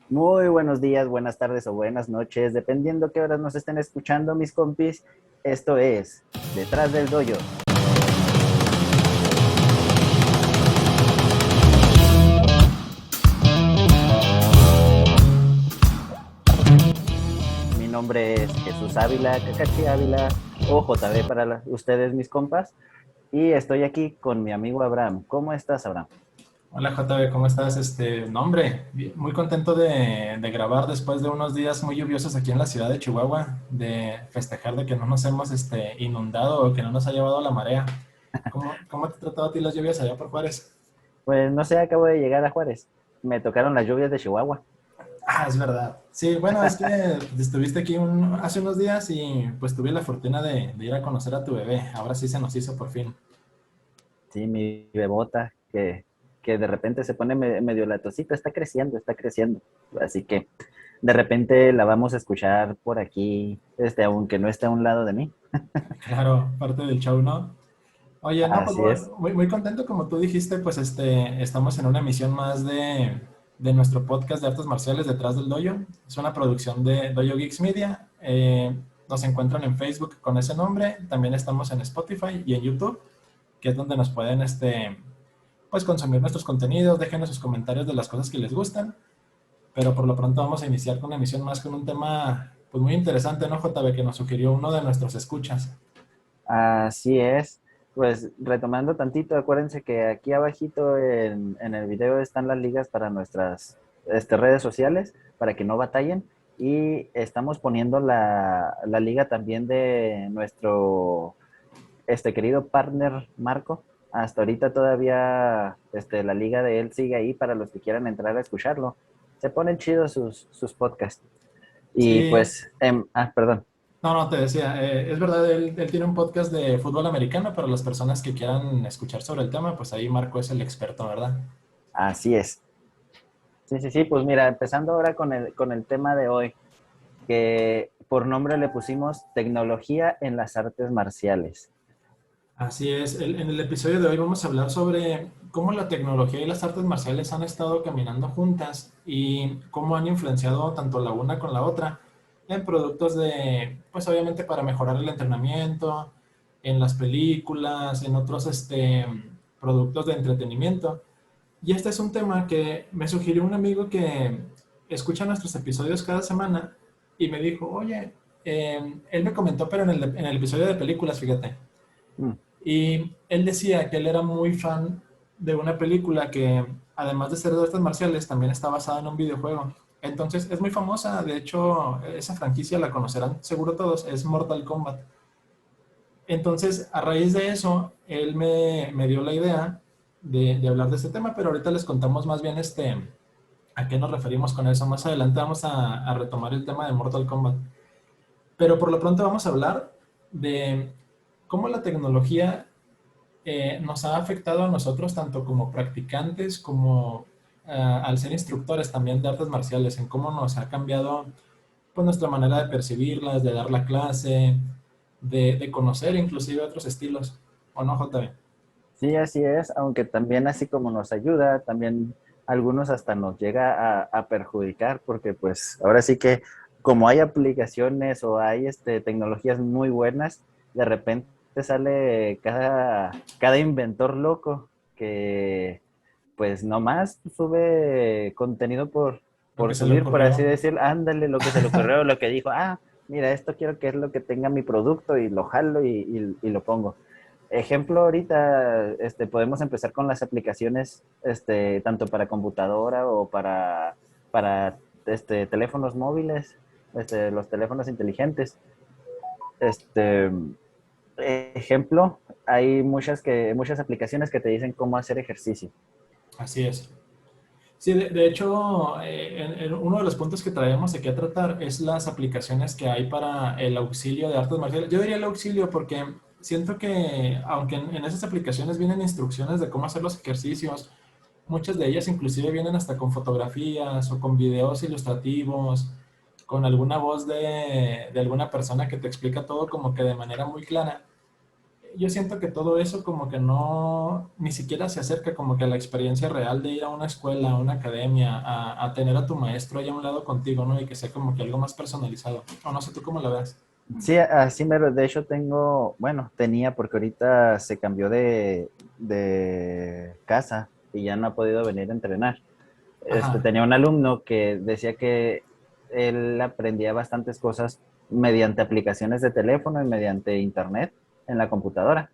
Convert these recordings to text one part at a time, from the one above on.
Muy buenos días, buenas tardes o buenas noches, dependiendo qué horas nos estén escuchando, mis compis. Esto es Detrás del Doyo. Mi nombre es Jesús Ávila, Cacachi Ávila o JB para ustedes, mis compas. Y estoy aquí con mi amigo Abraham. ¿Cómo estás, Abraham? Hola JB, ¿cómo estás? No, hombre, muy contento de grabar después de unos días muy lluviosos aquí en la ciudad de Chihuahua, de festejar de que no nos hemos inundado o que no nos ha llevado la marea. ¿Cómo te ha tratado a ti las lluvias allá por Juárez? Pues no sé, acabo de llegar a Juárez. Me tocaron las lluvias de Chihuahua. Ah, es verdad. Sí, bueno, es que estuviste aquí hace unos días y pues tuve la fortuna de ir a conocer a tu bebé. Ahora sí se nos hizo por fin. Sí, mi bebota, que de repente se pone medio latosita, está creciendo, está creciendo. Así que de repente la vamos a escuchar por aquí, aunque no esté a un lado de mí. Claro, parte del show, ¿no? Oye, no, pues Así es. muy contento, como tú dijiste, pues estamos en una emisión más de nuestro podcast de artes marciales Detrás del Dojo. Es una producción de Dojo Geeks Media. Nos encuentran en Facebook con ese nombre. También estamos en Spotify y en YouTube, que es donde nos pueden pues consumir nuestros contenidos. Déjenos sus comentarios de las cosas que les gustan. Pero por lo pronto vamos a iniciar con una emisión más con un tema pues muy interesante, ¿no, JB? Que nos sugirió uno de nuestros escuchas. Así es. Pues retomando tantito, acuérdense que aquí abajito en el video están las ligas para nuestras redes sociales, para que no batallen. Y estamos poniendo la liga también de nuestro querido partner Marco. Hasta ahorita todavía la liga de él sigue ahí para los que quieran entrar a escucharlo. Se ponen chidos sus podcasts. Y Sí, pues, perdón. no, te decía, es verdad, él tiene un podcast de fútbol americano, para las personas que quieran escuchar sobre el tema, pues ahí Marco es el experto, ¿verdad? Así es. Sí, sí, sí, pues mira, empezando ahora con el tema de hoy, que por nombre le pusimos tecnología en las artes marciales. Así es, en el episodio de hoy vamos a hablar sobre cómo la tecnología y las artes marciales han estado caminando juntas y cómo han influenciado tanto la una con la otra en productos pues obviamente para mejorar el entrenamiento, en las películas, en otros productos de entretenimiento. Y este es un tema que me sugirió un amigo que escucha nuestros episodios cada semana y me dijo, oye, él me comentó, pero en el episodio de películas, fíjate. Mm, Y él decía que él era muy fan de una película que, además de ser de artes marciales, también está basada en un videojuego. Entonces, es muy famosa, de hecho, esa franquicia la conocerán seguro todos, es Mortal Kombat. Entonces, a raíz de eso, él me dio la idea de hablar de este tema, pero ahorita les contamos más bien a qué nos referimos con eso. Más adelante vamos a retomar el tema de Mortal Kombat. Pero por lo pronto vamos a hablar de cómo la tecnología nos ha afectado a nosotros tanto como practicantes como al ser instructores también de artes marciales, en cómo nos ha cambiado pues, nuestra manera de percibirlas, de dar la clase, de conocer inclusive otros estilos. ¿O no, JB? sí, así es, aunque también así como nos ayuda, también algunos hasta nos llega a perjudicar, porque pues ahora sí que como hay aplicaciones o hay tecnologías muy buenas, de repente sale cada inventor loco que pues nomás sube contenido Lo por que se le subir, por así ocurrió. decir, ándale lo que se le ocurrió, lo que dijo, mira, esto quiero que es lo que tenga mi producto y lo jalo y lo pongo. Ejemplo, ahorita podemos empezar con las aplicaciones, tanto para computadora o para teléfonos móviles, los teléfonos inteligentes. Este, ejemplo, hay muchas aplicaciones que te dicen cómo hacer ejercicio. Así es. Sí, de hecho, uno de los puntos que traemos aquí a tratar es las aplicaciones que hay para el auxilio de artes marciales. Yo diría el auxilio porque siento que, aunque en esas aplicaciones vienen instrucciones de cómo hacer los ejercicios, muchas de ellas inclusive vienen hasta con fotografías o con videos ilustrativos, con alguna voz de alguna persona que te explica todo como que de manera muy clara. yo siento que todo eso como que no, ni siquiera se acerca como que a la experiencia real de ir a una escuela, a una academia, a tener a tu maestro ahí a un lado contigo, ¿no? Y que sea como que algo más personalizado. O no sé tú cómo lo ves. Sí, así mero. De hecho tengo, bueno, tenía porque ahorita se cambió de casa y ya no ha podido venir a entrenar. Ajá, Tenía un alumno que decía que él aprendía bastantes cosas mediante aplicaciones de teléfono y mediante internet en la computadora.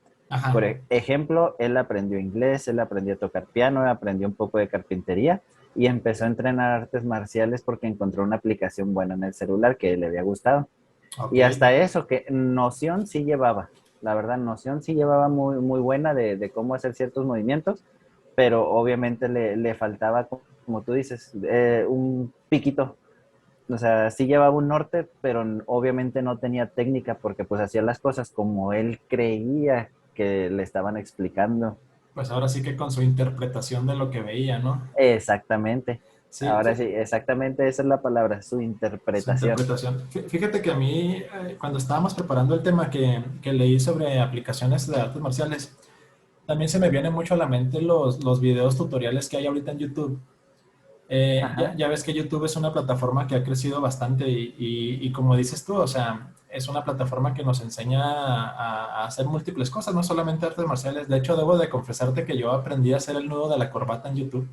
Por ajá. ejemplo, él aprendió inglés, él aprendió a tocar piano, aprendió un poco de carpintería y empezó a entrenar artes marciales porque encontró una aplicación buena en el celular que le había gustado. Ok. Y hasta eso, que noción sí llevaba, la verdad, noción sí llevaba muy, muy buena de cómo hacer ciertos movimientos, pero obviamente le faltaba, como tú dices, un piquito. O sea, sí llevaba un norte, pero obviamente no tenía técnica porque pues hacía las cosas como él creía que le estaban explicando. Pues ahora sí que con su interpretación de lo que veía, ¿no? Exactamente. Sí, Ahora sí, exactamente esa es la palabra, su su interpretación. interpretación. Fíjate que a mí, cuando estábamos preparando el tema que leí sobre aplicaciones de artes marciales, también se me vienen mucho a la mente los videos tutoriales que hay ahorita en YouTube. Ajá. Ya ves que YouTube es una plataforma que ha crecido bastante y como dices tú, o sea, es una plataforma que nos enseña a hacer múltiples cosas, no solamente artes marciales. De hecho, debo de confesarte que yo aprendí a hacer el nudo de la corbata en YouTube.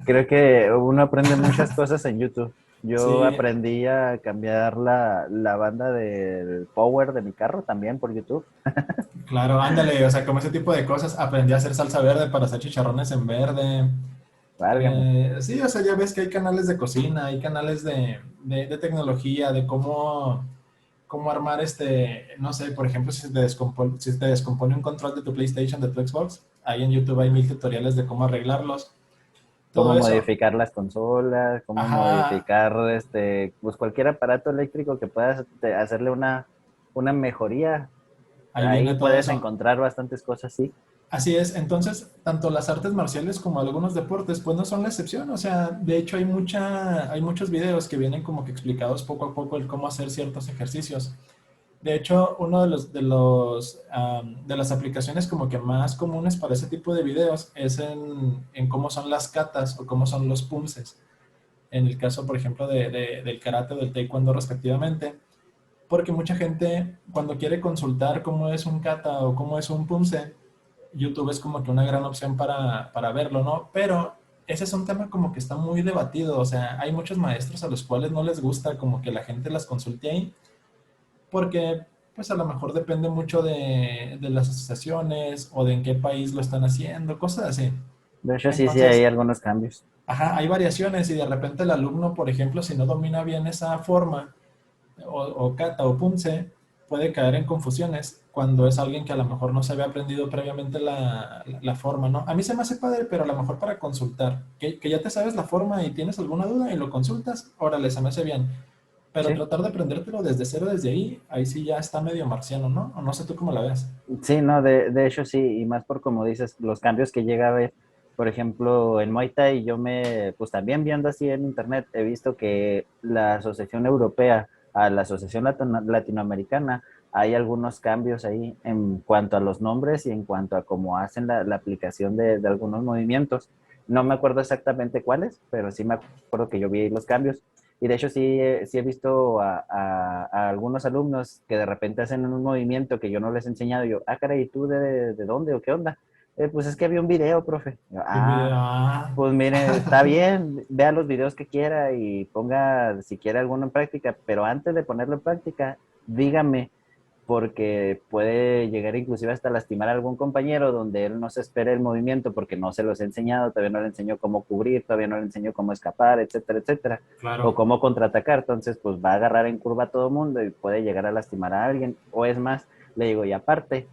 Creo que uno aprende muchas cosas en YouTube. Yo Sí, aprendí a cambiar la banda del power de mi carro también por YouTube. claro, ándale, o sea, como ese tipo de cosas. Aprendí a hacer salsa verde para hacer chicharrones en verde. Válgame. Sí, o sea, ya ves que hay canales de cocina, hay canales de tecnología, de cómo armar no sé, por ejemplo, si se te descompone un control de tu PlayStation, de tu Xbox, ahí en YouTube hay mil tutoriales de cómo arreglarlos. Cómo Todo eso, modificar las consolas, cómo ajá, modificar pues cualquier aparato eléctrico que puedas hacerle una mejoría. ahí viene Ahí todo puedes eso. encontrar bastantes cosas, sí. Así es, entonces, tanto las artes marciales como algunos deportes, pues no son la excepción, o sea, de hecho hay muchos videos que vienen como que explicados poco a poco el cómo hacer ciertos ejercicios. De hecho, uno de las aplicaciones como que más comunes para ese tipo de videos es en cómo son las katas o cómo son los punces. En el caso, por ejemplo, del karate o del taekwondo respectivamente. Porque mucha gente cuando quiere consultar cómo es un kata o cómo es un punce, YouTube es como que una gran opción para verlo, ¿no? Pero ese es un tema como que está muy debatido. O sea, hay muchos maestros a los cuales no les gusta como que la gente las consulte ahí porque pues a lo mejor depende mucho de las asociaciones o de en qué país lo están haciendo, cosas así. De hecho, sí, sí, hay Entonces, algunos cambios. ajá, hay variaciones y de repente el alumno, por ejemplo, si no domina bien esa forma o kata o punce, puede caer en confusiones cuando es alguien que a lo mejor no se había aprendido previamente la forma, ¿no? A mí se me hace padre, pero a lo mejor para consultar, que ya te sabes la forma y tienes alguna duda y lo consultas, órale, se me hace bien. Pero Sí. tratar de aprendértelo desde cero, desde ahí sí ya está medio marciano, ¿no? O no sé tú cómo la ves. Sí, no, de hecho sí, y más por como dices, los cambios que llega a ver, por ejemplo, en Muay Thai, pues también viendo así en internet, he visto que la Asociación Europea a la Asociación Latinoamericana, hay algunos cambios ahí en cuanto a los nombres y en cuanto a cómo hacen la aplicación de algunos movimientos. No me acuerdo exactamente cuáles, pero sí me acuerdo que yo vi ahí los cambios. Y de hecho sí, sí he visto a algunos alumnos que de repente hacen un movimiento que yo no les he enseñado. Y yo, caray, ¿y tú de dónde o qué onda? Pues es que había un video, profe. Yo, Y un video, pues mire, está bien, vea los videos que quiera y ponga si quiere alguno en práctica, pero antes de ponerlo en práctica, dígame, porque puede llegar inclusive hasta lastimar a algún compañero donde él no se espera el movimiento porque no se los he enseñado, todavía no le enseñó cómo cubrir, todavía no le enseñó cómo escapar, etcétera, etcétera, o claro. cómo contraatacar, entonces pues va a agarrar en curva a todo mundo y puede llegar a lastimar a alguien, o es más, le digo, y aparte,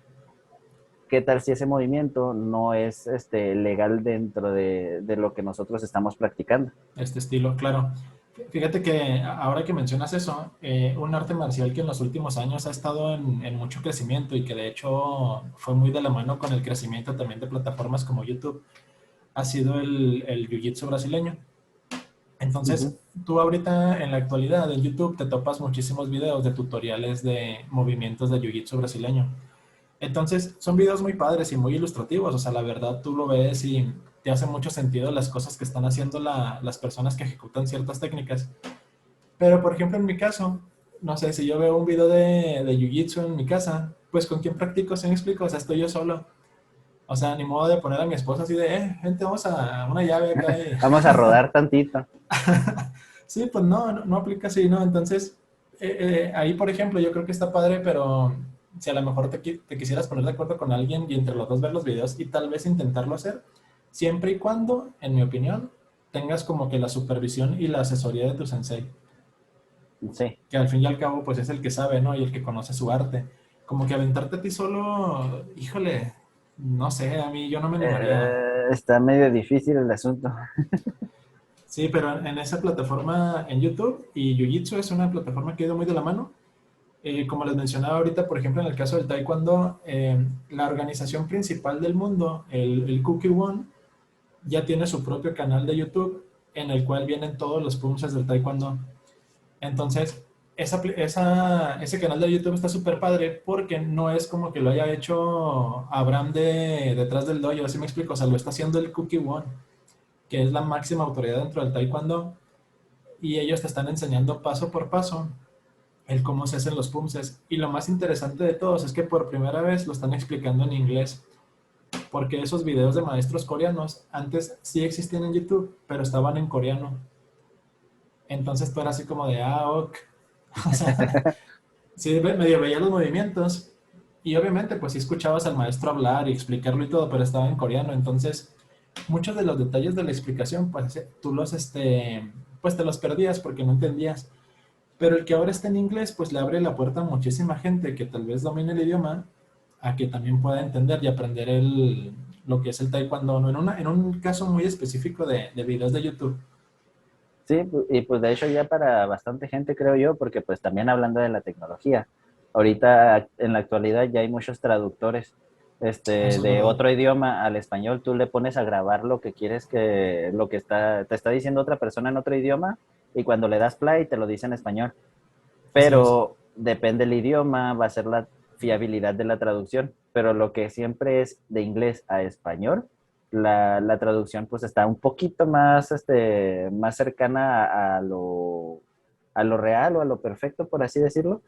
¿qué tal si ese movimiento no es legal dentro de lo que nosotros estamos practicando? Este estilo, claro. Fíjate que ahora que mencionas eso, un arte marcial que en los últimos años ha estado en mucho crecimiento y que de hecho fue muy de la mano con el crecimiento también de plataformas como YouTube, ha sido el Jiu-Jitsu brasileño. Ujú. Entonces, tú ahorita en la actualidad en YouTube te topas muchísimos videos de tutoriales de movimientos de Jiu-Jitsu brasileño. Entonces, son videos muy padres y muy ilustrativos, o sea, la verdad tú lo ves y te hace mucho sentido las cosas que están haciendo las personas que ejecutan ciertas técnicas. Pero, por ejemplo, en mi caso, no sé, si yo veo un video de Jiu-Jitsu en mi casa, pues ¿con quién practico? ¿Se me explico? O sea, estoy yo solo. O sea, ni modo de poner a mi esposa así de, gente, vamos a una llave acá. Vamos a rodar tantito. Sí, pues no, no, no aplica así, ¿no? Entonces, ahí, por ejemplo, yo creo que está padre, pero si a lo mejor te quisieras poner de acuerdo con alguien y entre los dos ver los videos y tal vez intentarlo hacer, siempre y cuando, en mi opinión, tengas como que la supervisión y la asesoría de tu sensei, Sí. que al fin y al cabo, pues es el que sabe, ¿no? Y el que conoce su arte. Como que aventarte a ti solo, híjole, no sé, a mí yo no me animaría. Está medio difícil el asunto. Sí, pero en esa plataforma en YouTube y Jiu-Jitsu es una plataforma que ha ido muy de la mano. Como les mencionaba ahorita, por ejemplo, en el caso del Taekwondo, la organización principal del mundo, el Kukkiwon, ya tiene su propio canal de YouTube en el cual vienen todos los punches del Taekwondo. Entonces, ese canal de YouTube está súper padre porque no es como que lo haya hecho Abraham detrás del dojo, así me explico, o sea, lo está haciendo el Kukkiwon, que es la máxima autoridad dentro del Taekwondo, y ellos te están enseñando paso por paso el cómo se hacen los pumses. Y lo más interesante de todos es que por primera vez lo están explicando en inglés, porque esos videos de maestros coreanos antes sí existían en YouTube, pero estaban en coreano. Entonces tú eras así como de, ok. O sea, sí, medio veía los movimientos y obviamente pues sí escuchabas al maestro hablar y explicarlo y todo, pero estaba en coreano. Entonces muchos de los detalles de la explicación pues tú pues te los perdías porque no entendías. Pero el que ahora está en inglés, pues le abre la puerta a muchísima gente que tal vez domine el idioma a que también pueda entender y aprender lo que es el taekwondo, ¿no? En un caso muy específico de videos de YouTube. Sí, y pues de hecho ya para bastante gente creo yo, porque pues también hablando de la tecnología, ahorita en la actualidad ya hay muchos traductores Eso es de verdad. otro idioma al español, tú le pones a grabar lo que quieres que, lo que te está diciendo otra persona en otro idioma y cuando le das play te lo dice en español, Así es. pero depende del idioma, va a ser la fiabilidad de la traducción, pero lo que siempre es de inglés a español, la traducción pues está un poquito más, más cercana a lo real o a lo perfecto, por así decirlo.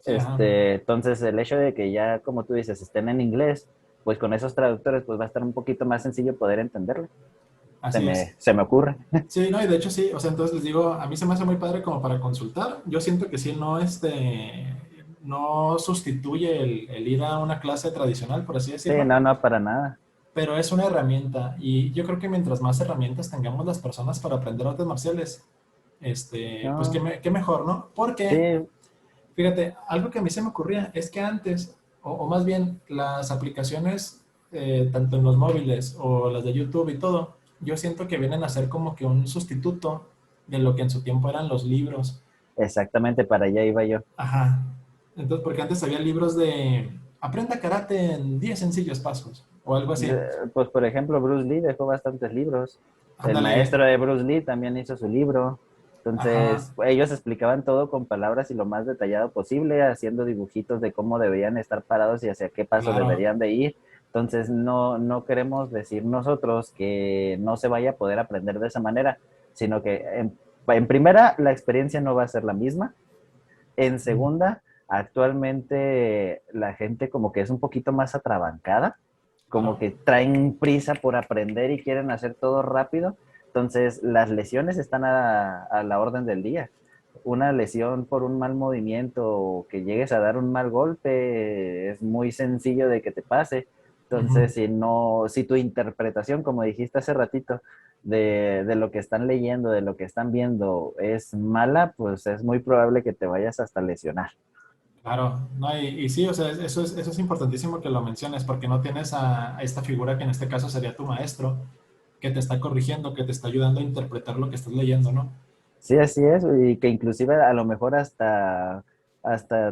Sí, ajá. Entonces el hecho de que ya, como tú dices, estén en inglés, pues con esos traductores pues va a estar un poquito más sencillo poder entenderlo. Así es. Se me ocurre. Sí, no, y de hecho sí, o sea, entonces les digo, a mí se me hace muy padre como para consultar. Yo siento que sí, no, no sustituye el ir a una clase tradicional, por así Sí, decirlo, no, no, para nada. pero es una herramienta y yo creo que mientras más herramientas tengamos las personas para aprender artes marciales, pues No, qué mejor, ¿no? Porque, sí, fíjate, algo que a mí se me ocurría es que antes, o más bien las aplicaciones, tanto en los móviles o las de YouTube y todo, yo siento que vienen a ser como que un sustituto de lo que en su tiempo eran los libros. exactamente para allá iba yo. Ajá. Entonces, porque antes había libros de aprenda karate en 10 sencillos pasos o algo así. Pues por ejemplo, Bruce Lee dejó bastantes libros. El Ándale, maestro de Bruce Lee también hizo su libro. ajá, Entonces, ellos explicaban todo con palabras y lo más detallado posible, haciendo dibujitos de cómo deberían estar parados y hacia qué paso claro. deberían de ir. Entonces, no queremos decir nosotros que no se vaya a poder aprender de esa manera, sino que en primera, la experiencia no va a ser la misma. En segunda, actualmente la gente como que es un poquito más atrabancada, como Claro. que traen prisa por aprender y quieren hacer todo rápido. Entonces, las lesiones están a la orden del día. Una lesión por un mal movimiento o que llegues a dar un mal golpe es muy sencillo de que te pase. Ujú. Entonces, si tu interpretación, como dijiste hace ratito, de lo que están leyendo, de lo que están viendo es mala, pues es muy probable que te vayas hasta lesionar. Claro, no, y sí, o sea, eso es importantísimo que lo menciones, porque no tienes a esta figura que en este caso sería tu maestro, que te está corrigiendo, que te está ayudando a interpretar lo que estás leyendo, ¿no? Sí, así es, y que inclusive a lo mejor hasta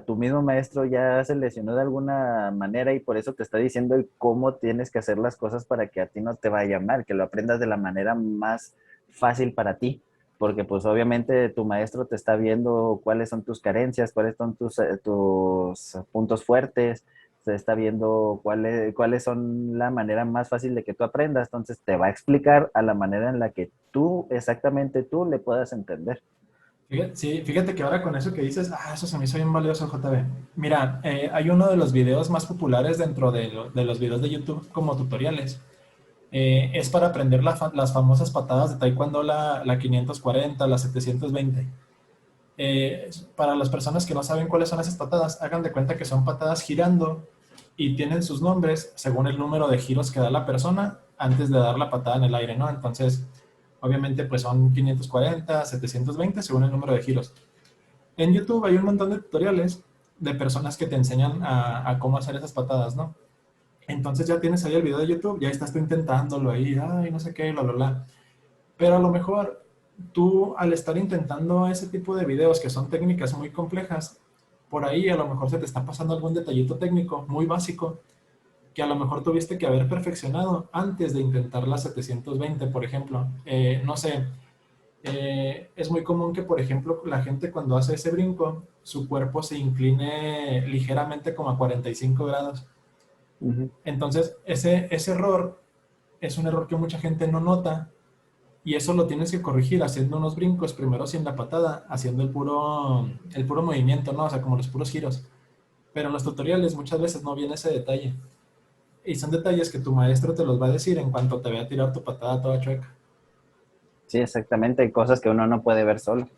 tu mismo maestro ya se lesionó de alguna manera y por eso te está diciendo el cómo tienes que hacer las cosas para que a ti no te vaya mal, que lo aprendas de la manera más fácil para ti, porque pues obviamente tu maestro te está viendo cuáles son tus carencias, cuáles son tus puntos fuertes, se está viendo cuáles son la manera más fácil de que tú aprendas, entonces te va a explicar a la manera en la que tú, exactamente tú, le puedas entender. Fíjate, sí, fíjate que ahora con eso que dices, eso se me hizo bien valioso, JB. Mira, hay uno de los videos más populares dentro de los videos de YouTube como tutoriales. Es para aprender las famosas patadas de Taekwondo, la 540, la 720. Para las personas que no saben cuáles son esas patadas, hagan de cuenta que son patadas girando y tienen sus nombres según el número de giros que da la persona antes de dar la patada en el aire, ¿no? Entonces, obviamente, pues son 540, 720 según el número de giros. En YouTube hay un montón de tutoriales de personas que te enseñan a cómo hacer esas patadas, ¿no? Entonces ya tienes ahí el video de YouTube, ya estás tú intentándolo ahí, ay, no sé qué, bla, bla, bla. Pero a lo mejor tú, al estar intentando ese tipo de videos que son técnicas muy complejas, por ahí a lo mejor se te está pasando algún detallito técnico muy básico que a lo mejor tuviste que haber perfeccionado antes de intentar la 720, por ejemplo. No sé, es muy común que, por ejemplo, la gente cuando hace ese brinco, su cuerpo se incline ligeramente como a 45 grados. Ujú. Entonces, ese error es un error que mucha gente no nota y eso lo tienes que corregir haciendo unos brincos, primero sin la patada, haciendo el puro movimiento, ¿no? O sea, como los puros giros. Pero en los tutoriales muchas veces no viene ese detalle. Y son detalles que tu maestro te los va a decir en cuanto te vea tirar tu patada toda chueca. Sí, exactamente, hay cosas que uno no puede ver solo.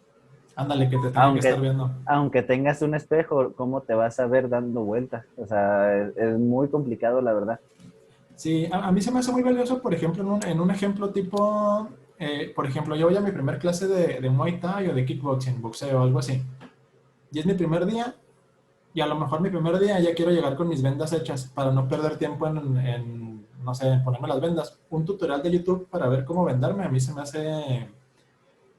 Ándale, que te tenga que estar Aunque, viendo. aunque tengas un espejo, ¿cómo te vas a ver dando vueltas? O sea, es muy complicado, la verdad. Sí, a mí se me hace muy valioso, por ejemplo, en un ejemplo tipo, por ejemplo, yo voy a mi primer clase de Muay Thai o de kickboxing, boxeo o algo así. Y es mi primer día, y a lo mejor mi primer día ya quiero llegar con mis vendas hechas para no perder tiempo no sé, en ponerme las vendas. Un tutorial de YouTube para ver cómo vendarme, a mí se me hace,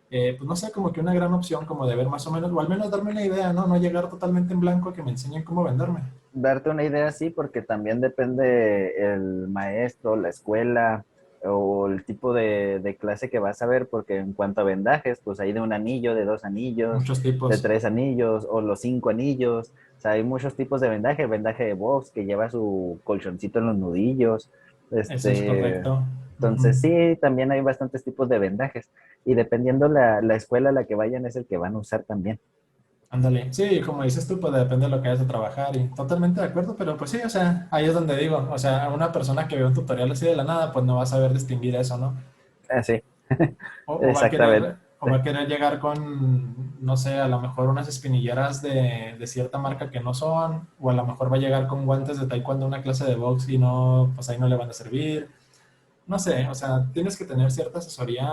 pues no sé, como que una gran opción, como de ver más o menos, o al menos darme una idea, ¿no? No llegar totalmente en blanco a que me enseñen cómo vendarme. Darte una idea, sí, porque también depende el maestro, la escuela o el tipo de clase que vas a ver, porque en cuanto a vendajes, pues hay de un anillo, de dos anillos, Muchos de tipos. tres anillos o los cinco anillos. O sea, hay muchos tipos de vendaje. Vendaje de box que lleva su colchoncito en los nudillos. Eso es Este, correcto. Ujú. entonces, sí, también hay bastantes tipos de vendajes. Y dependiendo la escuela a la que vayan, es el que van a usar también. Ándale. Sí, como dices tú, pues depende de lo que vayas a trabajar y totalmente de acuerdo, pero pues sí, o sea, ahí es donde digo, o sea, una persona que ve un tutorial así de la nada, pues no va a saber distinguir eso, ¿no? Sí, O va a querer, exactamente. o va a querer llegar con, no sé, a lo mejor unas espinilleras de cierta marca que no son, o a lo mejor va a llegar con guantes de taekwondo a una clase de box y no, pues ahí no le van a servir. No sé, o sea, tienes que tener cierta asesoría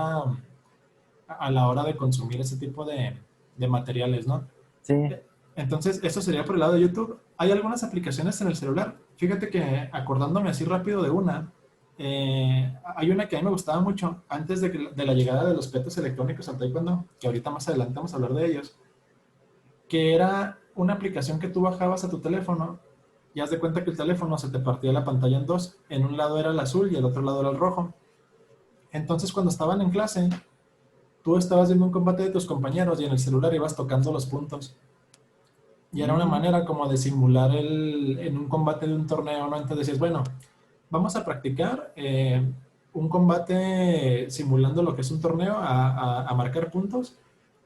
a la hora de consumir ese tipo de materiales, ¿no? Sí. Entonces, eso sería por el lado de YouTube. Hay algunas aplicaciones en el celular. Fíjate que acordándome así rápido de una, hay una que a mí me gustaba mucho antes de la llegada de los petos electrónicos al taekwondo, que ahorita más adelante vamos a hablar de ellos, que era una aplicación que tú bajabas a tu teléfono y haz de cuenta que el teléfono se te partía la pantalla en dos. En un lado era el azul y el otro lado era el rojo. Entonces, cuando estaban en clase, tú estabas viendo un combate de tus compañeros y en el celular ibas tocando los puntos. Y era una Mm. manera como de simular en un combate de un torneo, ¿no? Entonces decías, bueno, vamos a practicar un combate simulando lo que es un torneo, a marcar puntos.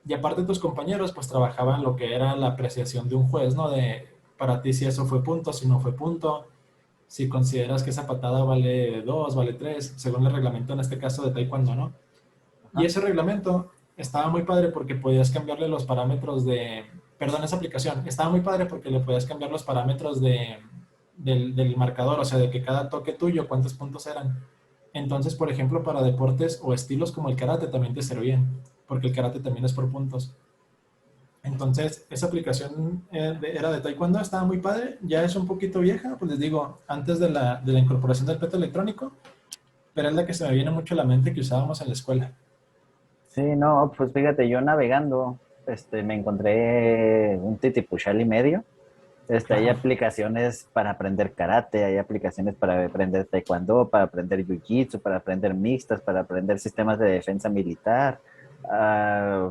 Y aparte tus compañeros pues trabajaban lo que era la apreciación de un juez, ¿no? De para ti si eso fue punto, si no fue punto, si consideras que esa patada vale dos, vale tres, según el reglamento en este caso de taekwondo, ¿no? Y Ajá. ese reglamento estaba muy padre porque podías cambiarle los parámetros perdón, esa aplicación, estaba muy padre porque le podías cambiar los parámetros del marcador, o sea, de que cada toque tuyo, cuántos puntos eran. Entonces, por ejemplo, para deportes o estilos como el karate también te servían, porque el karate también es por puntos. Entonces, esa aplicación era de taekwondo, estaba muy padre, ya es un poquito vieja, pues les digo, antes de la incorporación del peto electrónico, pero es la que se me viene mucho a la mente que usábamos en la escuela. Sí, no, pues fíjate, yo navegando, me encontré un titipuchal y medio. Hay aplicaciones para aprender karate, hay aplicaciones para aprender taekwondo, para aprender jiu-jitsu, para aprender mixtas, para aprender sistemas de defensa militar.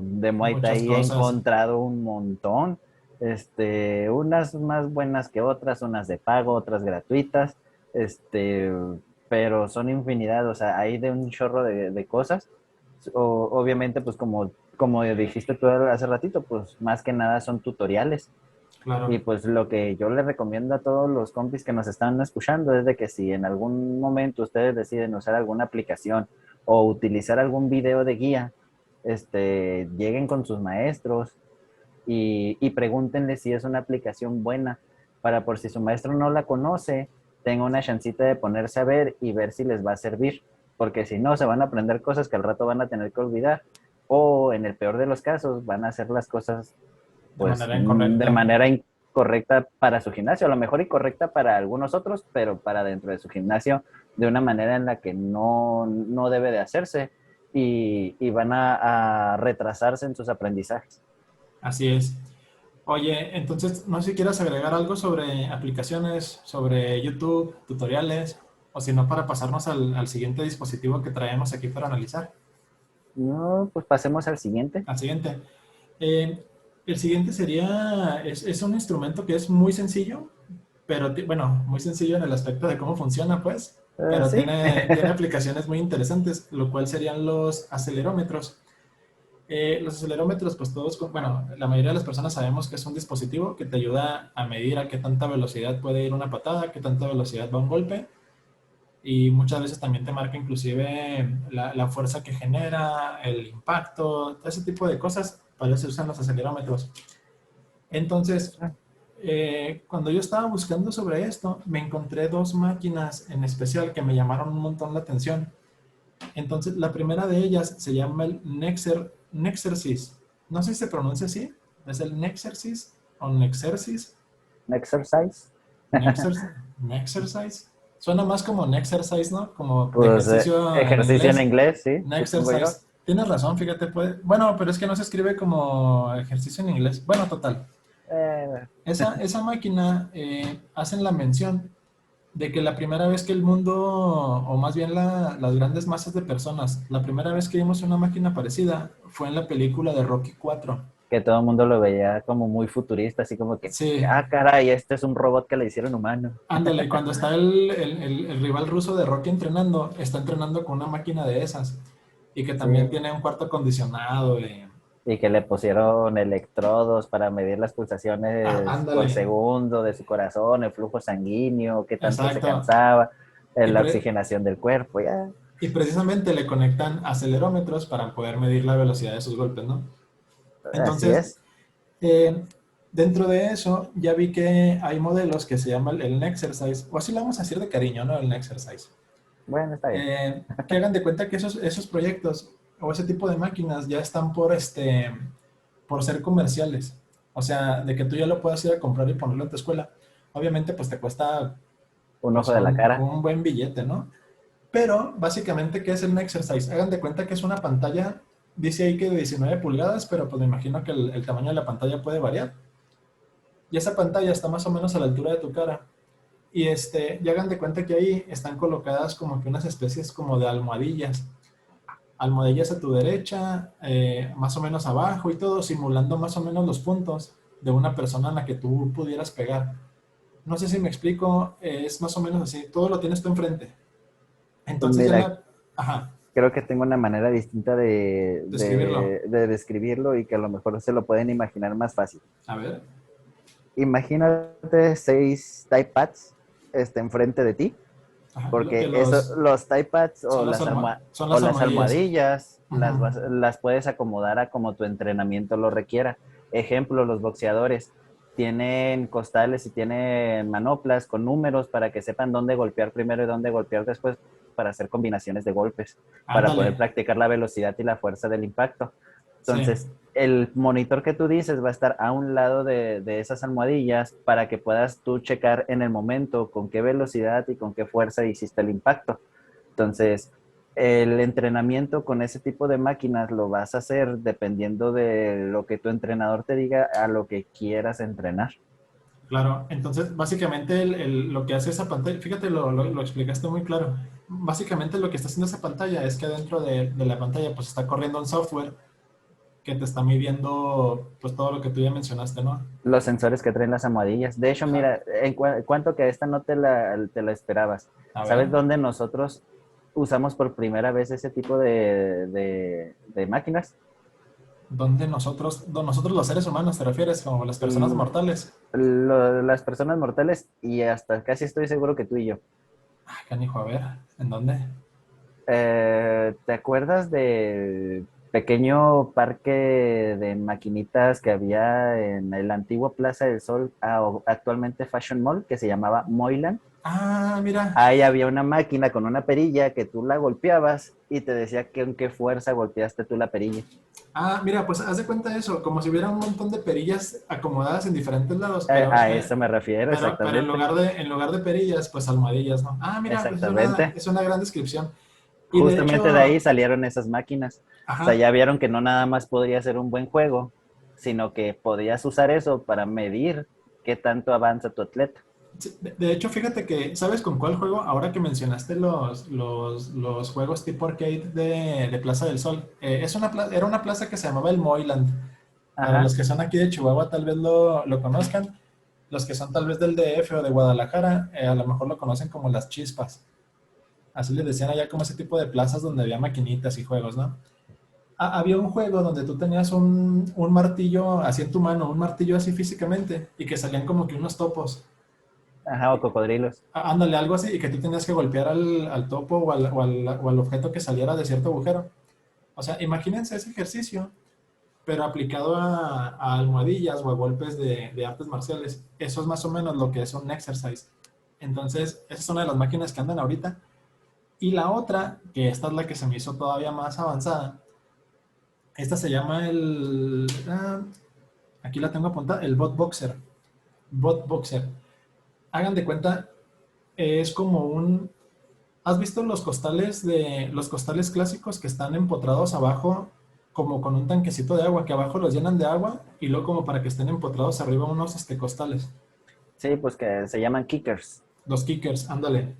De Muay Muchas Thai he cosas. encontrado un montón. Unas más buenas que otras, unas de pago, otras gratuitas, este, pero son infinidad, o sea, hay de un chorro de cosas. Obviamente, pues como dijiste tú hace ratito, pues más que nada son tutoriales. Y Claro. pues lo que yo le recomiendo a todos los compis que nos están escuchando es de que si en algún momento ustedes deciden usar alguna aplicación o utilizar algún video de guía, lleguen con sus maestros y pregúntenle si es una aplicación buena para por si su maestro no la conoce, tenga una chancita de ponerse a ver y ver si les va a servir, porque si no, se van a aprender cosas que al rato van a tener que olvidar o en el peor de los casos van a hacer las cosas De pues manera de incorrecta. manera incorrecta para su gimnasio, a lo mejor incorrecta para algunos otros, pero para dentro de su gimnasio de una manera en la que no debe de hacerse y van a retrasarse en sus aprendizajes. Así es. Oye, entonces, no sé si quieras agregar algo sobre aplicaciones, sobre YouTube, tutoriales, o si no, para pasarnos al siguiente dispositivo que traemos aquí para analizar. No, pues pasemos al siguiente. Al siguiente. Eh, el siguiente sería, es un instrumento que es muy sencillo, pero bueno, muy sencillo en el aspecto de cómo funciona, pues, pero Sí. tiene aplicaciones muy interesantes, lo cual serían los acelerómetros. Los acelerómetros, pues todos, bueno, la mayoría de las personas sabemos que es un dispositivo que te ayuda a medir a qué tanta velocidad puede ir una patada, qué tanta velocidad va un golpe, y muchas veces también te marca inclusive la fuerza que genera, el impacto, todo ese tipo de cosas, para eso se usan los acelerómetros. Entonces, cuando yo estaba buscando sobre esto, me encontré dos máquinas en especial que me llamaron un montón la atención. Entonces, la primera de ellas se llama el Nexersis. No sé si se pronuncia así. ¿Es el Nexersis o Nexersis? Exercise. Nexercise. Suena más como Nexercise, ¿no? Como de Pues ejercicio en ejercicio en inglés. inglés, sí, supongo yo. Nexercise. Tienes razón, fíjate, puede. Bueno, pero es que no se escribe como ejercicio en inglés. Bueno, total. Eh, Esa máquina hacen la mención de que la primera vez que el mundo, o más bien las grandes masas de personas, la primera vez que vimos una máquina parecida fue en la película de Rocky 4. que todo el mundo lo veía como muy futurista, así como que, Sí, caray, este es un robot que le hicieron humano. ándale, cuando está el rival ruso de Rocky entrenando, está entrenando con una máquina de esas y que Sí, también tiene un cuarto acondicionado. y que le pusieron electrodos para medir las pulsaciones por Ándale, segundo de su corazón, el flujo sanguíneo, qué tanto se exacto. cansaba, Y, la pre- oxigenación del cuerpo, ya. y precisamente le conectan acelerómetros para poder medir la velocidad de sus golpes, ¿no? Así Entonces, es. Eh, dentro de eso, ya vi que hay modelos que se llaman el Nexercise, o así lo vamos a decir de cariño, ¿no? El Nexercise. Bueno, está bien. Que hagan de cuenta que esos proyectos o ese tipo de máquinas ya están por ser comerciales. O sea, de que tú ya lo puedas ir a comprar y ponerlo en tu escuela. Obviamente, pues te cuesta Un pues ojo de la cara. un buen billete, ¿no? Pero básicamente, ¿qué es el Nexercise? Hagan de cuenta que es una pantalla, dice ahí que de 19 pulgadas, pero pues me imagino que el tamaño de la pantalla puede variar. Y esa pantalla está más o menos a la altura de tu cara. Y ya hagan de cuenta que ahí están colocadas como que unas especies como de almohadillas. Almohadillas a tu derecha, más o menos abajo y todo, simulando más o menos los puntos de una persona en la que tú pudieras pegar. No sé si me explico, es más o menos así, todo lo tienes tú enfrente. Pues Entonces ya mira, la... Ajá, creo que tengo una manera distinta describirlo. de describirlo y que a lo mejor se lo pueden imaginar más fácil. A ver. Imagínate 6 TypePads enfrente de ti, Ajá, porque los TypePads o son o las las almohadillas. almohadillas Ujú. las puedes acomodar a como tu entrenamiento lo requiera. Ejemplo, los boxeadores tienen costales y tienen manoplas con números para que sepan dónde golpear primero y dónde golpear después para hacer combinaciones de golpes, para Ándale, poder practicar la velocidad y la fuerza del impacto. sí. Entonces, el monitor que tú dices va a estar a un lado de esas almohadillas para que puedas tú checar en el momento con qué velocidad y con qué fuerza hiciste el impacto. Entonces, el entrenamiento con ese tipo de máquinas lo vas a hacer dependiendo de lo que tu entrenador te diga a lo que quieras entrenar. Claro, entonces básicamente lo que hace esa pantalla, fíjate, lo explicaste muy claro. Básicamente lo que está haciendo esa pantalla es que dentro de la pantalla pues está corriendo un software que te está midiendo pues todo lo que tú ya mencionaste, ¿no? Los sensores que traen las almohadillas. De hecho, Ajá. mira, cuanto que esta no te la esperabas. A ver, ¿Sabes dónde nosotros usamos por primera vez ese tipo de máquinas? ¿dónde nosotros los seres humanos te refieres, como las personas L- mortales? las personas mortales y hasta casi estoy seguro que tú y yo. Ah, canijo, a ver, ¿en dónde? ¿Te acuerdas del pequeño parque de maquinitas que había en el antiguo Plaza del Sol, actualmente Fashion Mall, que se llamaba Moyland? Ah, mira. Ahí había una máquina con una perilla que tú la golpeabas y te decía con qué fuerza golpeaste tú la perilla. Ah, mira, pues haz de cuenta eso, como si hubiera un montón de perillas acomodadas en diferentes lados, A eso me refiero, pero exactamente. en lugar de perillas, pues almohadillas, ¿no? Ah, mira, pues Exactamente. es una gran descripción. Y de Justamente de ahí hecho, salieron esas máquinas. O sea, ajá, ya vieron que no nada más podría ser un buen juego, sino que podías usar eso para medir qué tanto avanza tu atleta. sí, de hecho, fíjate que, ¿sabes con cuál juego? Ahora que mencionaste los juegos tipo arcade de Plaza del Sol, era una plaza que se llamaba el Moyland. Para los Ajá. que son aquí de Chihuahua, tal vez lo conozcan. Los que son tal vez del DF o de Guadalajara, a lo mejor lo conocen como las chispas. Así les decían allá como ese tipo de plazas donde había maquinitas y juegos, ¿no? Había un juego donde tú tenías un martillo así en tu mano, un martillo así físicamente, y que salían como que unos topos. Ajá, o cocodrilos. Ándale, algo así, y que tú tenías que golpear al topo o al objeto que saliera de cierto agujero. O sea, imagínense ese ejercicio, pero aplicado a almohadillas o a golpes de artes marciales. Eso es más o menos lo que es un exercise. Entonces, esa es una de las máquinas que andan ahorita. Y la otra, que esta es la que se me hizo todavía más avanzada, esta se llama aquí la tengo apuntada, el Bot Boxer. Bot Boxer. Hagan de cuenta, es como ¿has visto los costales clásicos que están empotrados abajo, como con un tanquecito de agua, que abajo los llenan de agua y luego como para que estén empotrados arriba unos costales? Sí, pues que se llaman kickers. Los kickers, ándale.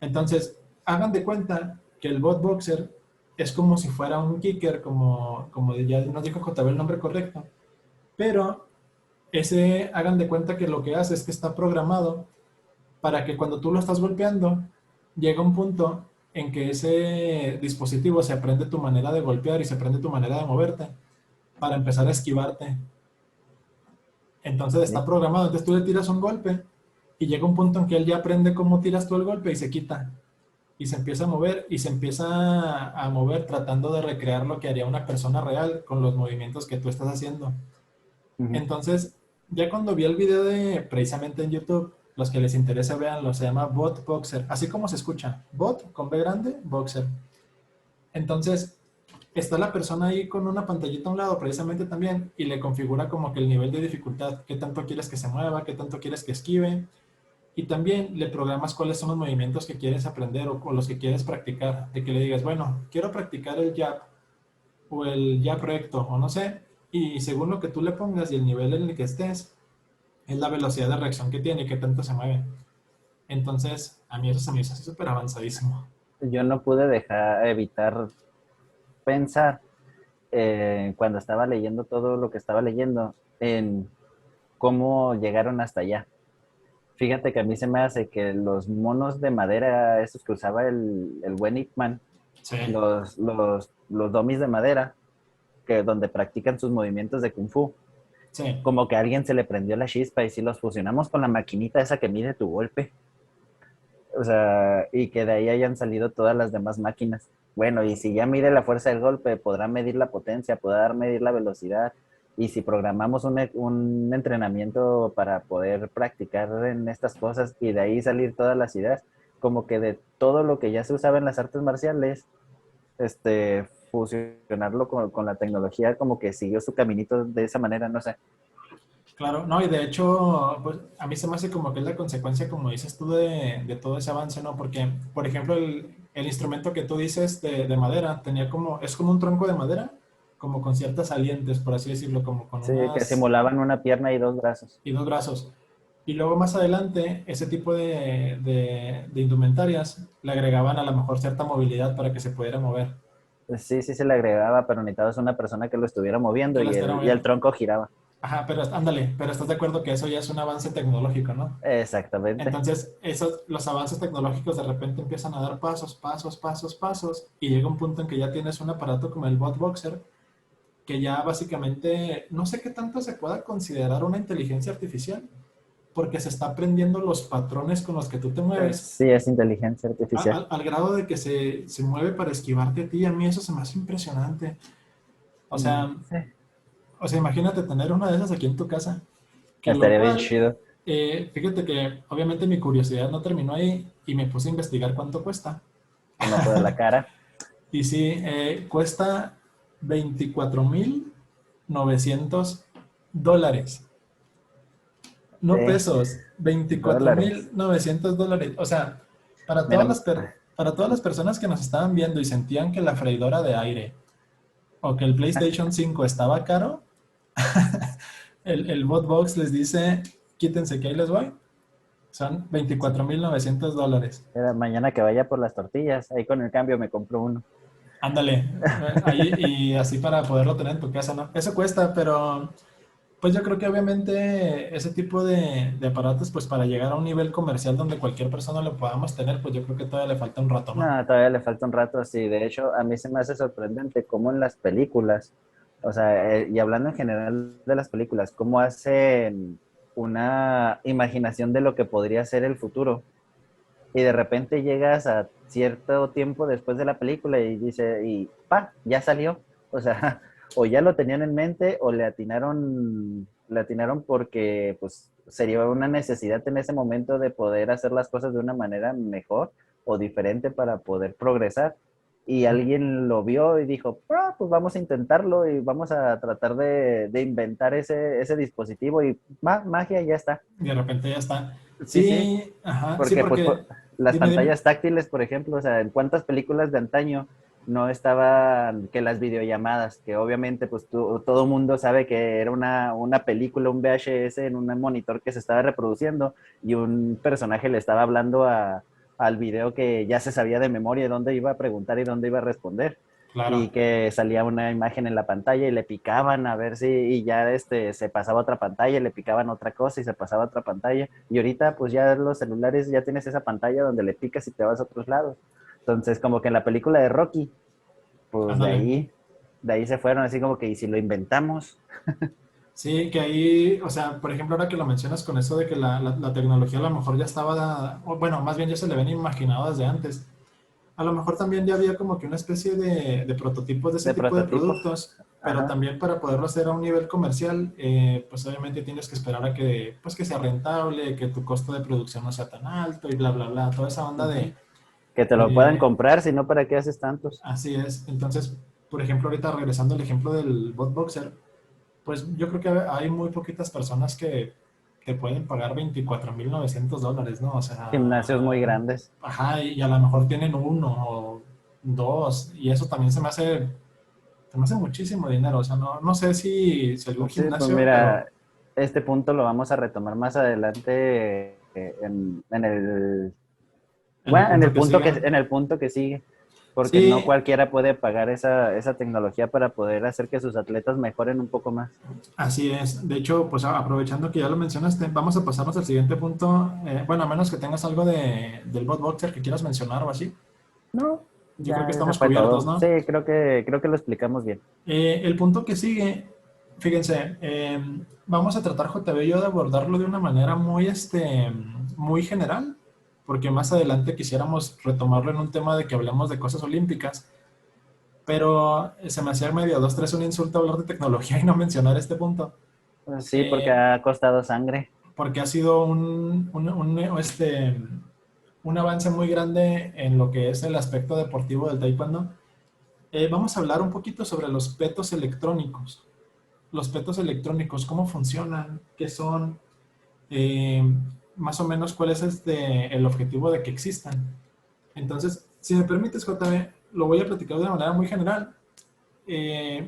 Entonces, hagan de cuenta que el bot boxer es como si fuera un kicker, como ya nos dijo JB el nombre correcto, pero hagan de cuenta que lo que hace es que está programado para que cuando tú lo estás golpeando, llega un punto en que ese dispositivo se aprende tu manera de golpear y se aprende tu manera de moverte para empezar a esquivarte. Entonces está Sí. programado, entonces tú le tiras un golpe y llega un punto en que él ya aprende cómo tiras tú el golpe y se quita. Y se empieza a mover y se empieza a mover tratando de recrear lo que haría una persona real con los movimientos que tú estás haciendo. Ujú. Entonces, ya cuando vi el video precisamente en YouTube, los que les interese veanlo, se llama Bot Boxer, así como se escucha, Bot con B grande, Boxer. Entonces, está la persona ahí con una pantallita a un lado precisamente también y le configura como que el nivel de dificultad, qué tanto quieres que se mueva, qué tanto quieres que esquive, y también le programas cuáles son los movimientos que quieres aprender o los que quieres practicar. De que le digas, bueno, quiero practicar el jab o el jab recto o no sé. Y según lo que tú le pongas y el nivel en el que estés, es la velocidad de reacción que tiene y qué tanto se mueve. Entonces, a mí eso se me hizo así súper avanzadísimo. Yo no pude evitar pensar cuando estaba leyendo todo lo que estaba leyendo en cómo llegaron hasta allá. Fíjate que a mí se me hace que los monos de madera, esos que usaba el buen Ip Man, Sí, los dummies de madera, que donde practican sus movimientos de kung fu, sí. como que a alguien se le prendió la chispa y si los fusionamos con la maquinita esa que mide tu golpe, o sea, y que de ahí hayan salido todas las demás máquinas. Bueno, y si ya mide la fuerza del golpe, podrá medir la potencia, podrá medir la velocidad. Y si programamos un entrenamiento para poder practicar en estas cosas y de ahí salir todas las ideas, como que de todo lo que ya se usaba en las artes marciales, fusionarlo con la tecnología, como que siguió su caminito de esa manera, no sé. Claro, no, y de hecho, pues a mí se me hace como que es la consecuencia, como dices tú, de todo ese avance, ¿no? Porque, por ejemplo, el instrumento que tú dices de madera es como un tronco de madera, como con ciertas salientes, por así decirlo, como con Sí, que simulaban una pierna y dos brazos. y dos brazos. Y luego más adelante, ese tipo de indumentarias le agregaban a lo mejor cierta movilidad para que se pudiera mover. Sí, sí se le agregaba, pero necesitabas una persona que lo estuviera moviendo que la estará y el moviendo. tronco giraba. Ajá, pero ándale, pero estás de acuerdo que eso ya es un avance tecnológico, ¿no? Exactamente. Entonces, los avances tecnológicos de repente empiezan a dar pasos, pasos, pasos, pasos, y llega un punto en que ya tienes un aparato como el Bot Boxer, que ya básicamente, no sé qué tanto se pueda considerar una inteligencia artificial, porque se está aprendiendo los patrones con los que tú te mueves, Sí, es inteligencia artificial. al grado de que se mueve para esquivarte a ti. A mí eso se me hace impresionante. O sea, Sí, imagínate tener una de esas aquí en tu casa. Que lo estaría bien cual, chido. fíjate que obviamente mi curiosidad no terminó ahí y me puse a investigar cuánto cuesta. Un ojo de la cara. Y sí, cuesta 24,900 dólares. No Sí, pesos, veinticuatro dólares. mil novecientos dólares. O sea, Mira, para todas las personas que nos estaban viendo y sentían que la freidora de aire o que el PlayStation 5 estaba caro, el Botbox les dice, quítense que ahí les voy. Son 24,900 dólares. era mañana que vaya por las tortillas. Ahí con el cambio me compro uno. Ándale, ahí y así para poderlo tener en tu casa, ¿no? Eso cuesta, pero pues yo creo que obviamente ese tipo de aparatos, pues para llegar a un nivel comercial donde cualquier persona lo podamos tener, pues yo creo que todavía le falta un rato, ¿no? No, todavía le falta un rato así. De hecho, a mí se me hace sorprendente cómo en las películas, o sea, y hablando en general de las películas, cómo hacen una imaginación de lo que podría ser el futuro. Y de repente llegas a cierto tiempo después de la película y dice, y pa, ya salió. O sea, o ya lo tenían en mente o le atinaron porque pues sería una necesidad en ese momento de poder hacer las cosas de una manera mejor o diferente para poder progresar. Y alguien lo vio y dijo, ah, pues vamos a intentarlo y vamos a tratar de inventar ese dispositivo y magia, ya está. Y de repente ya está. Sí, sí, Sí, ajá, sí, porque pues porque, las dime, dime. pantallas táctiles, por ejemplo, o sea, en cuántas películas de antaño no estaban que las videollamadas, que obviamente pues todo mundo sabe que era una película, un VHS en un monitor que se estaba reproduciendo y un personaje le estaba hablando al video que ya se sabía de memoria dónde iba a preguntar y dónde iba a responder y Claro. que salía una imagen en la pantalla y le picaban a ver si, y ya se pasaba a otra pantalla, y le picaban otra cosa y se pasaba a otra pantalla. Y ahorita pues ya los celulares ya tienes esa pantalla donde le picas y te vas a otros lados. Entonces como que en la película de Rocky, pues Ándale. de ahí se fueron así como que, ¿y si lo inventamos? Sí, que ahí, o sea, por ejemplo, ahora que lo mencionas con eso de que la tecnología a lo mejor ya estaba, o bueno, más bien ya se le ven imaginado desde antes. A lo mejor también ya había como que una especie de prototipos de ese De tipo de prototipo. productos, pero Ajá. también para poderlo hacer a un nivel comercial, pues obviamente tienes que esperar a que, pues que sea rentable, que tu costo de producción no sea tan alto y bla, bla, bla, toda esa onda Ujú. Que te lo puedan comprar, si no, ¿para qué haces tantos? así es. Entonces, por ejemplo, ahorita regresando al ejemplo del bot boxer, pues yo creo que hay muy poquitas personas que te pueden pagar 24,900 dólares, ¿no? O Gimnasios muy sea, grandes. ajá, y a lo mejor tienen uno o dos, y eso también se me hace muchísimo dinero. O sea, no sé si algún Sí, pues gimnasio, pero mira, este punto lo vamos a retomar más adelante en el, en el bueno, punto que en siga. el punto que sigue, porque no Sí, cualquiera puede pagar esa tecnología para poder hacer que sus atletas mejoren un poco más. así es. De hecho, pues aprovechando que ya lo mencionaste, vamos a pasarnos al siguiente punto. Bueno, a menos que tengas algo del bot boxer que quieras mencionar o así. No, Yo creo ya que eso estamos fue cubiertos, todo. Sí, ¿no? creo que lo explicamos bien. El punto que sigue, fíjense, vamos a tratar JB y yo de abordarlo de una manera muy general, porque más adelante quisiéramos retomarlo en un tema de que hablemos de cosas olímpicas, pero se me hacía medio dos, tres un insulto hablar de tecnología y no mencionar este punto, Sí, porque eh, ha costado sangre. porque ha sido un avance muy grande en lo que es el aspecto deportivo del taekwondo. Vamos a hablar un poquito sobre los petos electrónicos. Los petos electrónicos, cómo funcionan, qué son, eh, más o menos cuál es el objetivo de que existan. Entonces, si me permites, JB, lo voy a platicar de una manera muy general.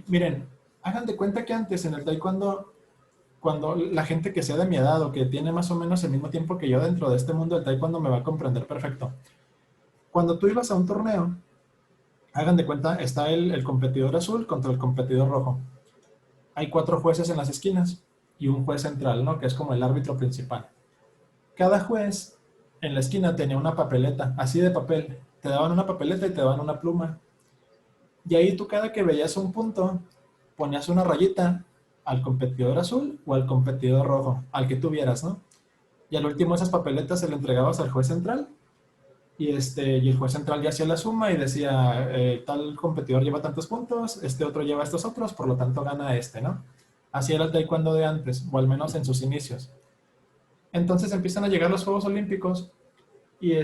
Miren, hagan de cuenta que antes en el taekwondo, cuando la gente que sea de mi edad o que tiene más o menos el mismo tiempo que yo dentro de este mundo del taekwondo me va a comprender perfecto. Cuando tú ibas a un torneo, Hagan de cuenta, está el competidor azul contra el competidor rojo. Hay 4 jueces en las esquinas y un juez central, ¿no? Que es como el árbitro principal. Cada juez en la esquina tenía una papeleta, así de papel. Te daban una papeleta y te daban una pluma. Y ahí tú cada que veías un punto, ponías una rayita al competidor azul o al competidor rojo, al que tuvieras, ¿no? Y al último esas papeletas se le entregabas al juez central y el juez central ya hacía la suma y decía, tal competidor lleva tantos puntos, este otro lleva estos otros, por lo tanto gana este, ¿no? Así era el taekwondo de antes, o al menos en sus inicios. Entonces empiezan a llegar los Juegos Olímpicos y,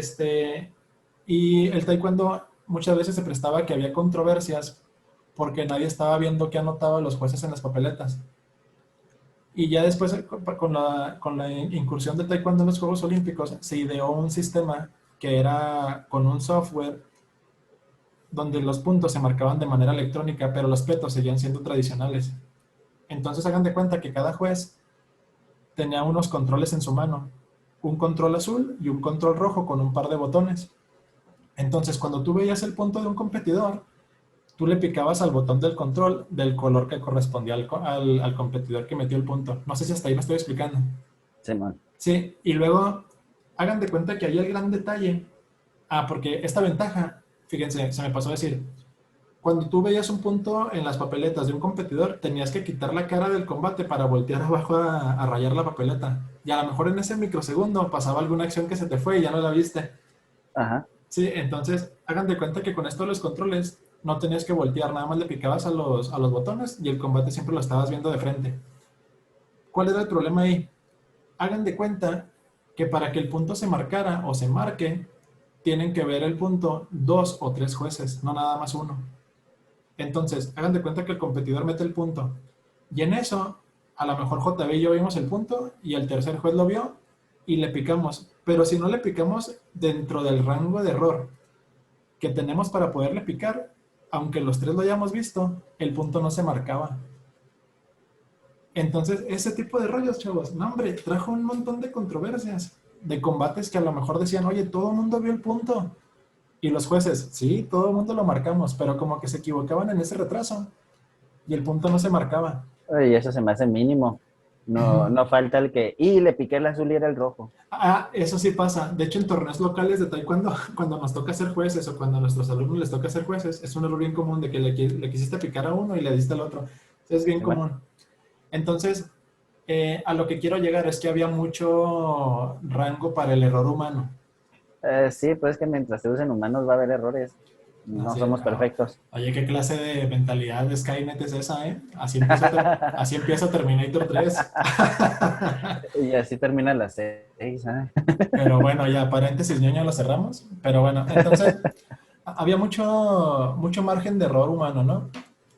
y el taekwondo muchas veces se prestaba a que había controversias porque nadie estaba viendo qué anotaban los jueces en las papeletas. Y ya después, con la incursión del taekwondo en los Juegos Olímpicos, se ideó un sistema que era con un software donde los puntos se marcaban de manera electrónica, pero los petos seguían siendo tradicionales. Entonces hagan de cuenta que cada juez tenía unos controles en su mano, un control azul y un control rojo con un par de botones. Entonces cuando tú veías el punto de un competidor, tú le picabas al botón del control del color que correspondía al competidor que metió el punto. No sé si hasta ahí me estoy explicando. Simón. Sí, y luego hagan de cuenta que ahí el gran detalle. Porque esta ventaja, fíjense, se me pasó a decir, cuando tú veías un punto en las papeletas de un competidor, tenías que quitar la cara del combate para voltear abajo a rayar la papeleta. Y a lo mejor en ese microsegundo pasaba alguna acción que se te fue y ya no la viste. Ajá. Sí, entonces hagan de cuenta que con esto de los controles no tenías que voltear, nada más le picabas a los botones y el combate siempre lo estabas viendo de frente. ¿Cuál era el problema ahí? Hagan de cuenta que para que el punto se marcara o se marque, tienen que ver el punto 2 o 3 jueces, no nada más uno. Entonces, hagan de cuenta que el competidor mete el punto. Y en eso, a lo mejor JB y yo vimos el punto y el tercer juez lo vio y le picamos. Pero si no le picamos dentro del rango de error que tenemos para poderle picar, aunque los tres lo hayamos visto, el punto no se marcaba. Entonces, ese tipo de rollos, chavos, no hombre, trajo un montón de controversias, de combates que a lo mejor decían, oye, todo el mundo vio el punto. Y los jueces, sí, todo el mundo lo marcamos, pero como que se equivocaban en ese retraso y el punto no se marcaba. Y eso se me hace mínimo. No, no falta el que, y le piqué el azul y era el rojo. Eso sí pasa. De hecho, en torneos locales de taekwondo, cuando nos toca ser jueces o cuando a nuestros alumnos les toca ser jueces, es un error bien común de que le quisiste picar a uno y le diste al otro. Es bien ¿Sí, man? común. Entonces, a lo que quiero llegar es que había mucho rango para el error humano. Sí, pues que mientras se usen humanos va a haber errores. No Así, somos perfectos. oye, ¿qué clase de mentalidad de Skynet es esa, eh? Así empieza Terminator 3. Y así termina la 6, ¿eh? Pero bueno, ya paréntesis ñoño lo cerramos. Pero bueno, entonces había mucho margen de error humano, ¿no?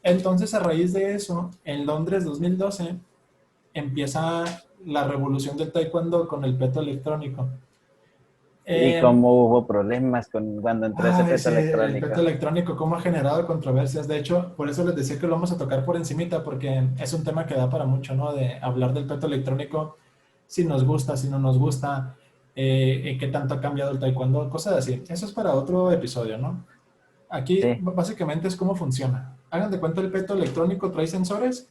Entonces, a raíz de eso, en Londres 2012 empieza la revolución del taekwondo con el peto electrónico. Y Eh, cómo hubo problemas con cuando entró ese peto el peto electrónico. electrónico, cómo ha generado controversias. De hecho, por eso les decía que lo vamos a tocar por encimita, porque es un tema que da para mucho, ¿no? De hablar del peto electrónico, si nos gusta, si no nos gusta, qué tanto ha cambiado el taekwondo, cosas así. Eso es para otro episodio, ¿no? Aquí Sí, básicamente es cómo funciona. Hagan de cuenta el peto electrónico trae sensores.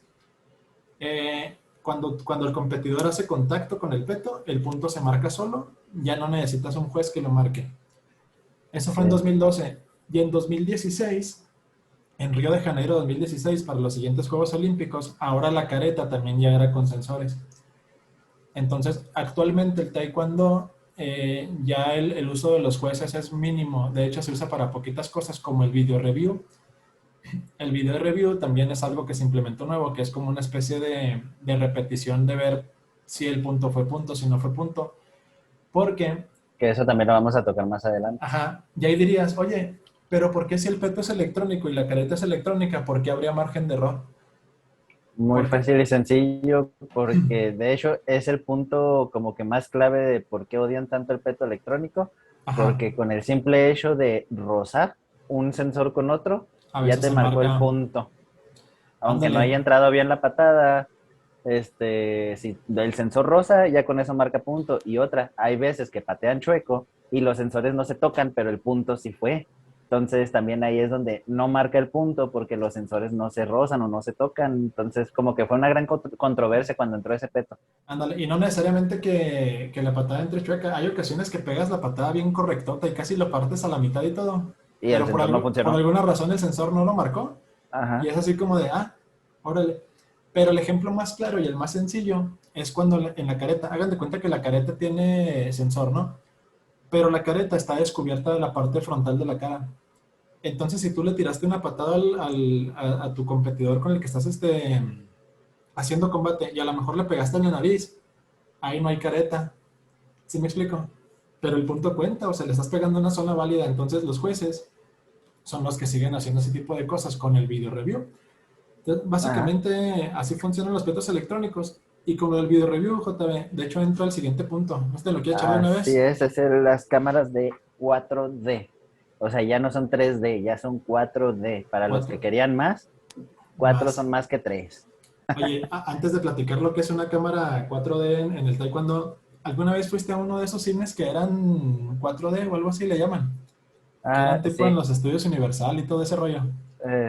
Cuando el competidor hace contacto con el peto, el punto se marca solo, ya no necesitas un juez que lo marque. Eso fue en sí. 2012. Y en 2016, en Río de Janeiro 2016, para los siguientes Juegos Olímpicos, ahora la careta también ya era con sensores. Entonces, actualmente el taekwondo, ya el uso de los jueces es mínimo. De hecho, se usa para poquitas cosas como el video review. El video review también es algo que se implementó nuevo, que es como una especie de repetición de ver si el punto fue punto, si no fue punto. Porque, Que eso también lo vamos a tocar más adelante. ajá, y ahí dirías, oye, pero ¿por qué si el peto es electrónico y la careta es electrónica, por qué habría margen de error? Muy Porque, fácil y sencillo, porque de hecho es el punto como que más clave de por qué odian tanto el peto electrónico, ajá, porque con el simple hecho de rozar un sensor con otro, a ya veces te se marcó el marca, punto. Aunque no ándale, haya entrado bien la patada, si el sensor rosa, ya con eso marca punto. Y otra, hay veces que patean chueco y los sensores no se tocan, pero el punto sí fue. Entonces también ahí es donde no marca el punto porque los sensores no se rozan o no se tocan. Entonces como que fue una gran controversia cuando entró ese peto. Ándale, y no necesariamente que la patada entre chueca. Hay ocasiones que pegas la patada bien correctota y casi lo partes a la mitad y todo. Y el Pero sensor no por funcionó. alguna razón el sensor no lo marcó. Y Ajá. es así como de, órale. Pero el ejemplo más claro y el más sencillo es cuando en la careta, hagan de cuenta que la careta tiene sensor, ¿no? Pero la careta está descubierta de la parte frontal de la cara. Entonces, si tú le tiraste una patada a tu competidor con el que estás haciendo combate y a lo mejor le pegaste en la nariz, ahí no hay careta. ¿Sí me explico? Pero el punto cuenta, o sea, le estás pegando una zona válida. Entonces, los jueces son los que siguen haciendo ese tipo de cosas con el video review. Entonces, Ajá. básicamente, así funcionan los petos electrónicos. Y con el video review, JB, de hecho, entro al siguiente punto. ¿No te lo quiero echar de una Así vez? es las cámaras de 4D. O sea, ya no son 3D, ya son 4D. Para los que Cuatro querían más, 4 más. son más que 3. Oye, antes de platicar lo que es una cámara 4D en el taekwondo, ¿alguna vez fuiste a uno de esos cines que eran 4D o algo así le llaman? Que eran tipo en Sí, los estudios Universal y todo ese rollo.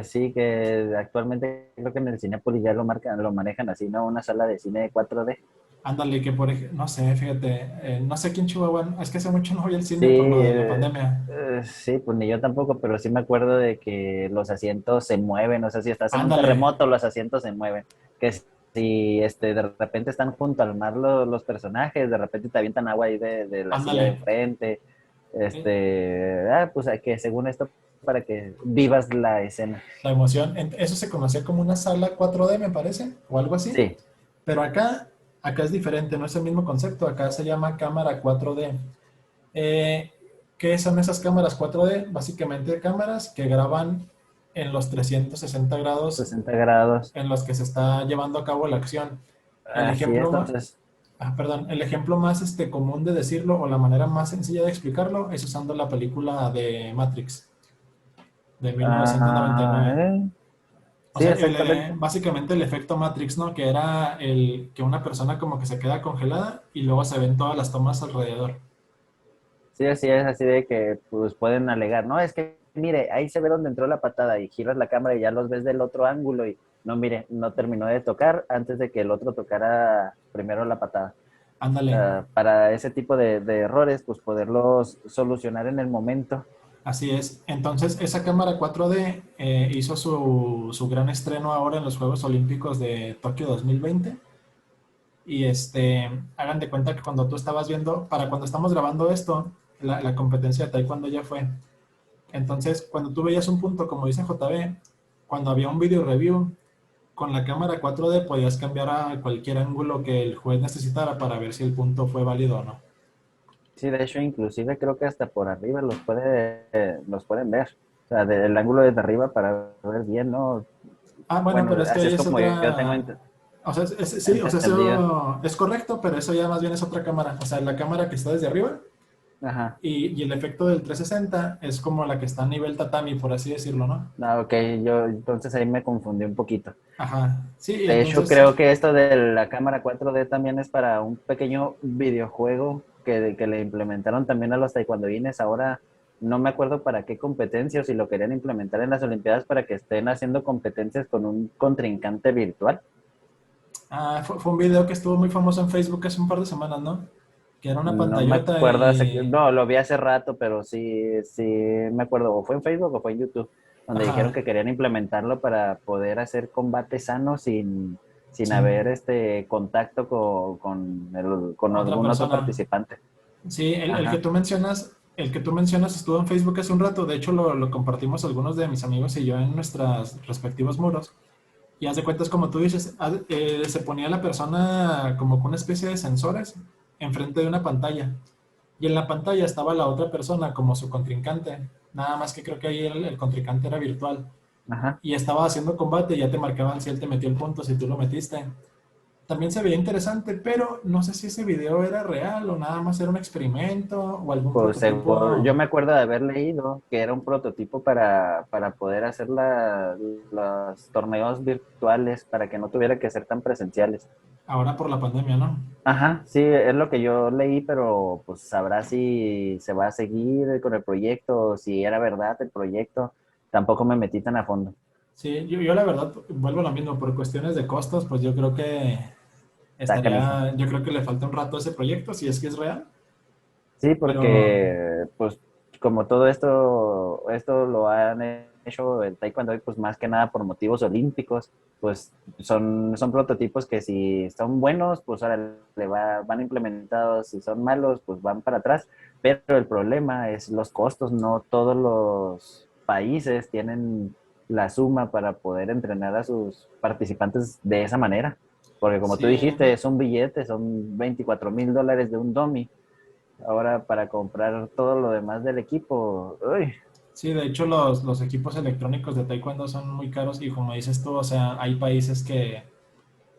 sí, que actualmente creo que en el Cinépolis ya lo manejan así, ¿no? Una sala de cine de 4D. Ándale, que por ejemplo, no sé, fíjate, no sé quién Chihuahua, es que hace mucho no voy al Sí, cine por lo de la pandemia. sí, pues ni yo tampoco, pero sí me acuerdo de que los asientos se mueven, o sea, si estás en un Ándale, terremoto, los asientos se mueven. Que si de repente están junto al mar los personajes, de repente te avientan agua ahí de la silla de ándale. enfrente. Eh, Pues que según esto, para que vivas la escena. la emoción, eso se conocía como una sala 4D, me parece, o algo así. Sí. Pero acá es diferente, no es el mismo concepto, acá se llama cámara 4D. Eh, ¿Qué son esas cámaras 4D? Básicamente cámaras que graban en los 360 grados 60 grados. en los que se está llevando a cabo la acción. El Así es, ejemplo, entonces. perdón, el ejemplo más común de decirlo o la manera más sencilla de explicarlo es usando la película de Matrix de 1999. O Sí, sea, exactamente. básicamente el efecto Matrix, ¿no? Que era el que una persona como que se queda congelada y luego se ven todas las tomas alrededor. Sí, así es, así de que pues pueden alegar, no, es que mire, ahí se ve donde entró la patada y giras la cámara y ya los ves del otro ángulo y no, mire, no terminó de tocar antes de que el otro tocara primero la patada. Ándale, Para ese tipo de errores, pues poderlos solucionar en el momento. así es. Entonces, esa cámara 4D hizo su gran estreno ahora en los Juegos Olímpicos de Tokio 2020. Y hagan de cuenta que cuando tú estabas viendo, para cuando estamos grabando esto, la competencia de taekwondo ya fue. Entonces, cuando tú veías un punto, como dice JB, cuando había un video review, con la cámara 4D podías cambiar a cualquier ángulo que el juez necesitara para ver si el punto fue válido o no. Sí, de hecho, inclusive creo que hasta por arriba los pueden ver. O sea, del ángulo de arriba para ver bien, ¿no? Bueno, Bueno, pero es que así ahí es es como yo tengo otra. O sea, sí, o sea, entendido. eso es correcto, pero eso ya más bien es otra cámara. O sea, la cámara que está desde arriba Ajá. y el efecto del 360 es como la que está a nivel tatami, por así decirlo, ¿no? No, ok, yo entonces ahí me confundí un poquito. Ajá. Sí, y De hecho, entonces, creo que esto de la cámara 4D también es para un pequeño videojuego que le implementaron también a los taekwondoines. Ahora no me acuerdo para qué competencia o si lo querían implementar en las Olimpiadas para que estén haciendo competencias con un contrincante virtual. fue un video que estuvo muy famoso en Facebook hace un par de semanas, ¿no? Que era una No me pantallota acuerdo, y. no, lo vi hace rato, pero sí me acuerdo, o fue en Facebook o fue en YouTube, donde dijeron Ajá. que querían implementarlo para poder hacer combate sano sin haber Sin contacto con otra algún otro persona. participante. Sí, el que Ajá, tú mencionas, estuvo en Facebook hace un rato. De hecho, lo compartimos algunos de mis amigos y yo en nuestros respectivos muros. Y haz de cuentas, como tú dices, se ponía la persona como con una especie de sensores enfrente de una pantalla. Y en la pantalla estaba la otra persona como su contrincante. Nada más que creo que ahí el contrincante era virtual. ajá. Y estaba haciendo combate y ya te marcaban si él te metió el punto, si tú lo metiste. también se veía interesante, pero no sé si ese video era real o nada más era un experimento o algún Pues prototipo. yo me acuerdo de haber leído que era un prototipo para poder hacer los torneos virtuales, para que no tuviera que ser tan presenciales. Ahora por la pandemia, ¿no? Ajá, sí, es lo que yo leí, pero pues sabrá si se va a seguir con el proyecto, o si era verdad el proyecto. Tampoco me metí tan a fondo. Sí, yo la verdad vuelvo a lo mismo, por cuestiones de costos, pues yo creo que Está canijo. yo creo que le falta un rato a ese proyecto, si es que es real, Sí, pero porque pues como todo esto lo han hecho el taekwondo, pues más que nada por motivos olímpicos, pues son prototipos que si son buenos, pues ahora van implementados, si son malos, pues van para atrás, pero el problema es los costos, no todos los países tienen la suma para poder entrenar a sus participantes de esa manera, porque como tú sí, dijiste, es un billete, son $24,000 de un dummy. Ahora para comprar todo lo demás del equipo, uy, sí, de hecho los equipos electrónicos de taekwondo son muy caros y como dices tú, o sea, hay países que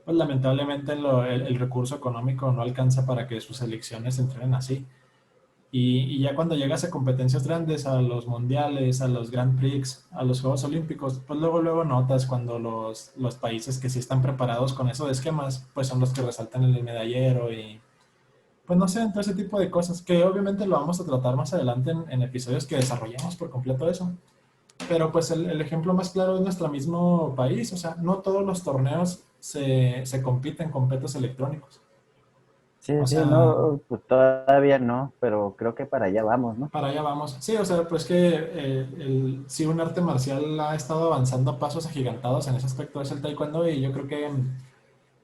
pues lamentablemente el recurso económico no alcanza para que sus selecciones entrenen así. Y ya cuando llegas a competencias grandes, a los mundiales, a los Grand Prix, a los Juegos Olímpicos, pues luego notas cuando los países que sí están preparados con eso de esquemas, pues son los que resaltan en el medallero y pues no sé, todo ese tipo de cosas que obviamente lo vamos a tratar más adelante en episodios que desarrollemos por completo eso. Pero pues el ejemplo más claro es nuestro mismo país, o sea, no todos los torneos se compiten con petos electrónicos. O sí, sí, sea, no, pues todavía no, pero creo que para allá vamos, ¿no? para allá vamos. Sí, o sea, pues que sí, un arte marcial ha estado avanzando a pasos agigantados en ese aspecto es el taekwondo y yo creo que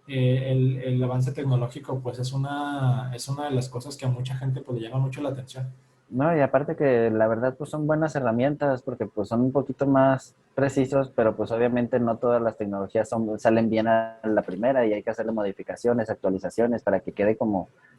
el avance tecnológico pues es una de las cosas que a mucha gente pues le llama mucho la atención. No, y aparte que la verdad pues son buenas herramientas porque pues son un poquito más precisos, pero pues obviamente no todas las tecnologías salen bien a la primera y hay que hacerle modificaciones, actualizaciones para que quede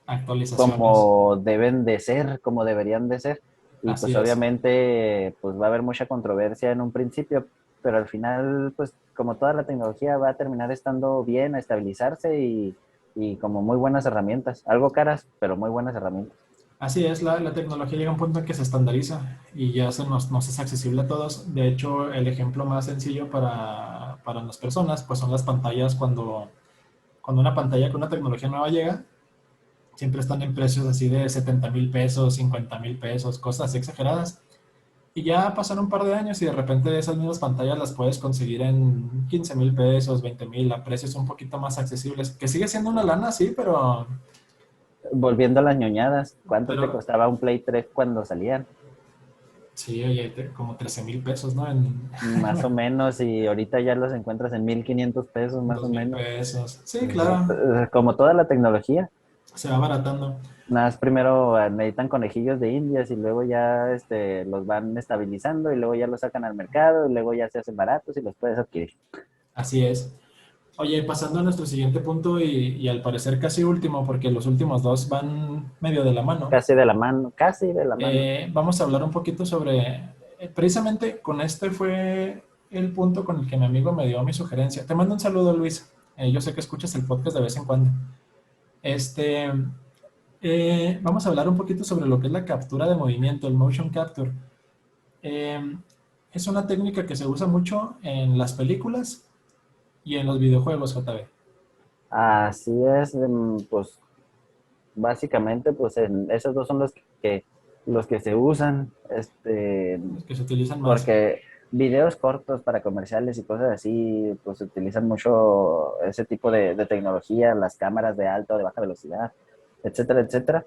Actualizaciones, como deben de ser, como deberían de ser. Y así pues es. obviamente pues va a haber mucha controversia en un principio, pero al final pues como toda la tecnología va a terminar estando bien, a estabilizarse y como muy buenas herramientas, algo caras, pero muy buenas herramientas. Así es, la tecnología llega a un punto en que se estandariza y ya nos es accesible a todos. De hecho, el ejemplo más sencillo para las personas pues son las pantallas cuando una pantalla con una tecnología nueva llega, siempre están en precios así de 70,000 pesos, 50,000 pesos, cosas así exageradas. Y ya pasaron un par de años y de repente esas mismas pantallas las puedes conseguir en 15,000 pesos, 20,000, a precios un poquito más accesibles, que sigue siendo una lana, sí, Volviendo a las ñoñadas, ¿cuánto te pero costaba un Play 3 cuando salían? sí, oye, como 13,000 pesos, ¿no? Más o menos, y ahorita ya los encuentras en $1,500, más o dos mil menos. pesos. Sí, claro, Exacto. Como toda la tecnología. se va abaratando. Nada más primero necesitan conejillos de indias y luego ya los van estabilizando y luego ya los sacan al mercado y luego ya se hacen baratos y los puedes adquirir. Así es. Oye, pasando a nuestro siguiente punto y al parecer casi último, porque los últimos dos van medio de la mano, Casi de la mano, casi de la mano. vamos a hablar un poquito sobre, precisamente con este fue el punto con el que mi amigo me dio mi sugerencia. Te mando un saludo, Luis. Yo sé que escuchas el podcast de vez en cuando. Este, vamos a hablar un poquito sobre lo que es la captura de movimiento, el motion capture. Eh, es una técnica que se usa mucho en las películas y en los videojuegos, JB. Así es, pues básicamente pues esos dos son los que se usan, Los que se utilizan más. porque videos cortos para comerciales y cosas así, pues se utilizan mucho ese tipo de tecnología, las cámaras de alta o de baja velocidad, etcétera, etcétera.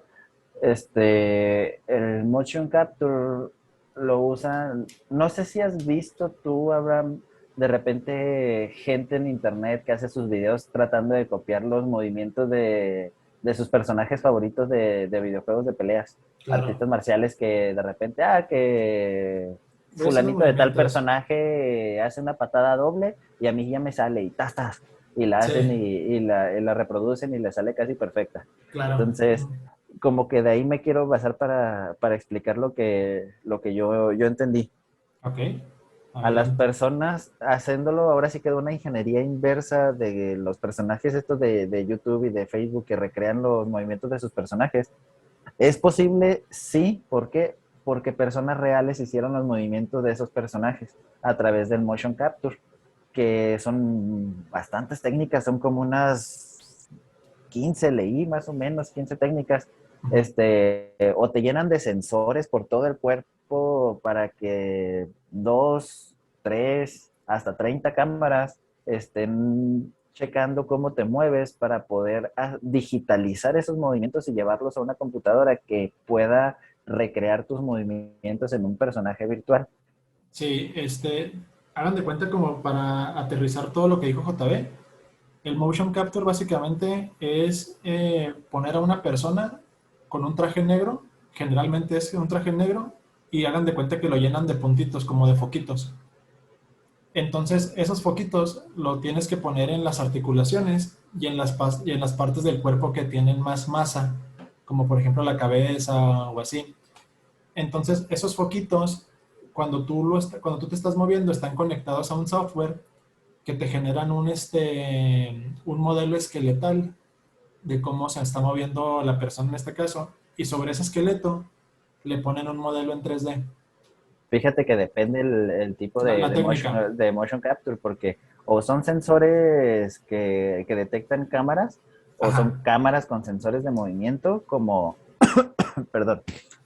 El motion capture lo usan, no sé si has visto tú, Abraham, de repente gente en internet que hace sus videos tratando de copiar los movimientos de sus personajes favoritos de videojuegos de peleas, Claro. artistas marciales que de repente, que Voy haciendo fulanito de tal movimientos. personaje hace una patada doble y a mí ya me sale y tas, tas, y la Sí, hacen y la reproducen y le sale casi perfecta. claro. Entonces, como que de ahí me quiero basar para explicar lo que yo entendí. Ok. a las Aviento. personas haciéndolo, ahora sí queda una ingeniería inversa de los personajes estos de YouTube y de Facebook que recrean los movimientos de sus personajes. ¿Es posible? Sí. ¿Por qué? Porque personas reales hicieron los movimientos de esos personajes a través del motion capture, que son bastantes técnicas, son como unas 15 leí más o menos, 15 técnicas, Ujú. o te llenan de sensores por todo el cuerpo para que dos, tres, hasta 30 cámaras estén checando cómo te mueves para poder digitalizar esos movimientos y llevarlos a una computadora que pueda recrear tus movimientos en un personaje virtual. Sí, hagan de cuenta como para aterrizar todo lo que dijo JB. El motion capture básicamente es poner a una persona con un traje negro, generalmente es un traje negro, y hagan de cuenta que lo llenan de puntitos, como de foquitos. Entonces, esos foquitos lo tienes que poner en las articulaciones y en las partes del cuerpo que tienen más masa, como por ejemplo la cabeza o así. Entonces, esos foquitos, cuando tú te estás moviendo, están conectados a un software que te generan un modelo esqueletal de cómo se está moviendo la persona en este caso, y sobre ese esqueleto le ponen un modelo en 3D. Fíjate que depende el tipo La técnica. de motion capture, porque o son sensores que detectan cámaras, o son Ajá, cámaras con sensores de movimiento, como, perdón,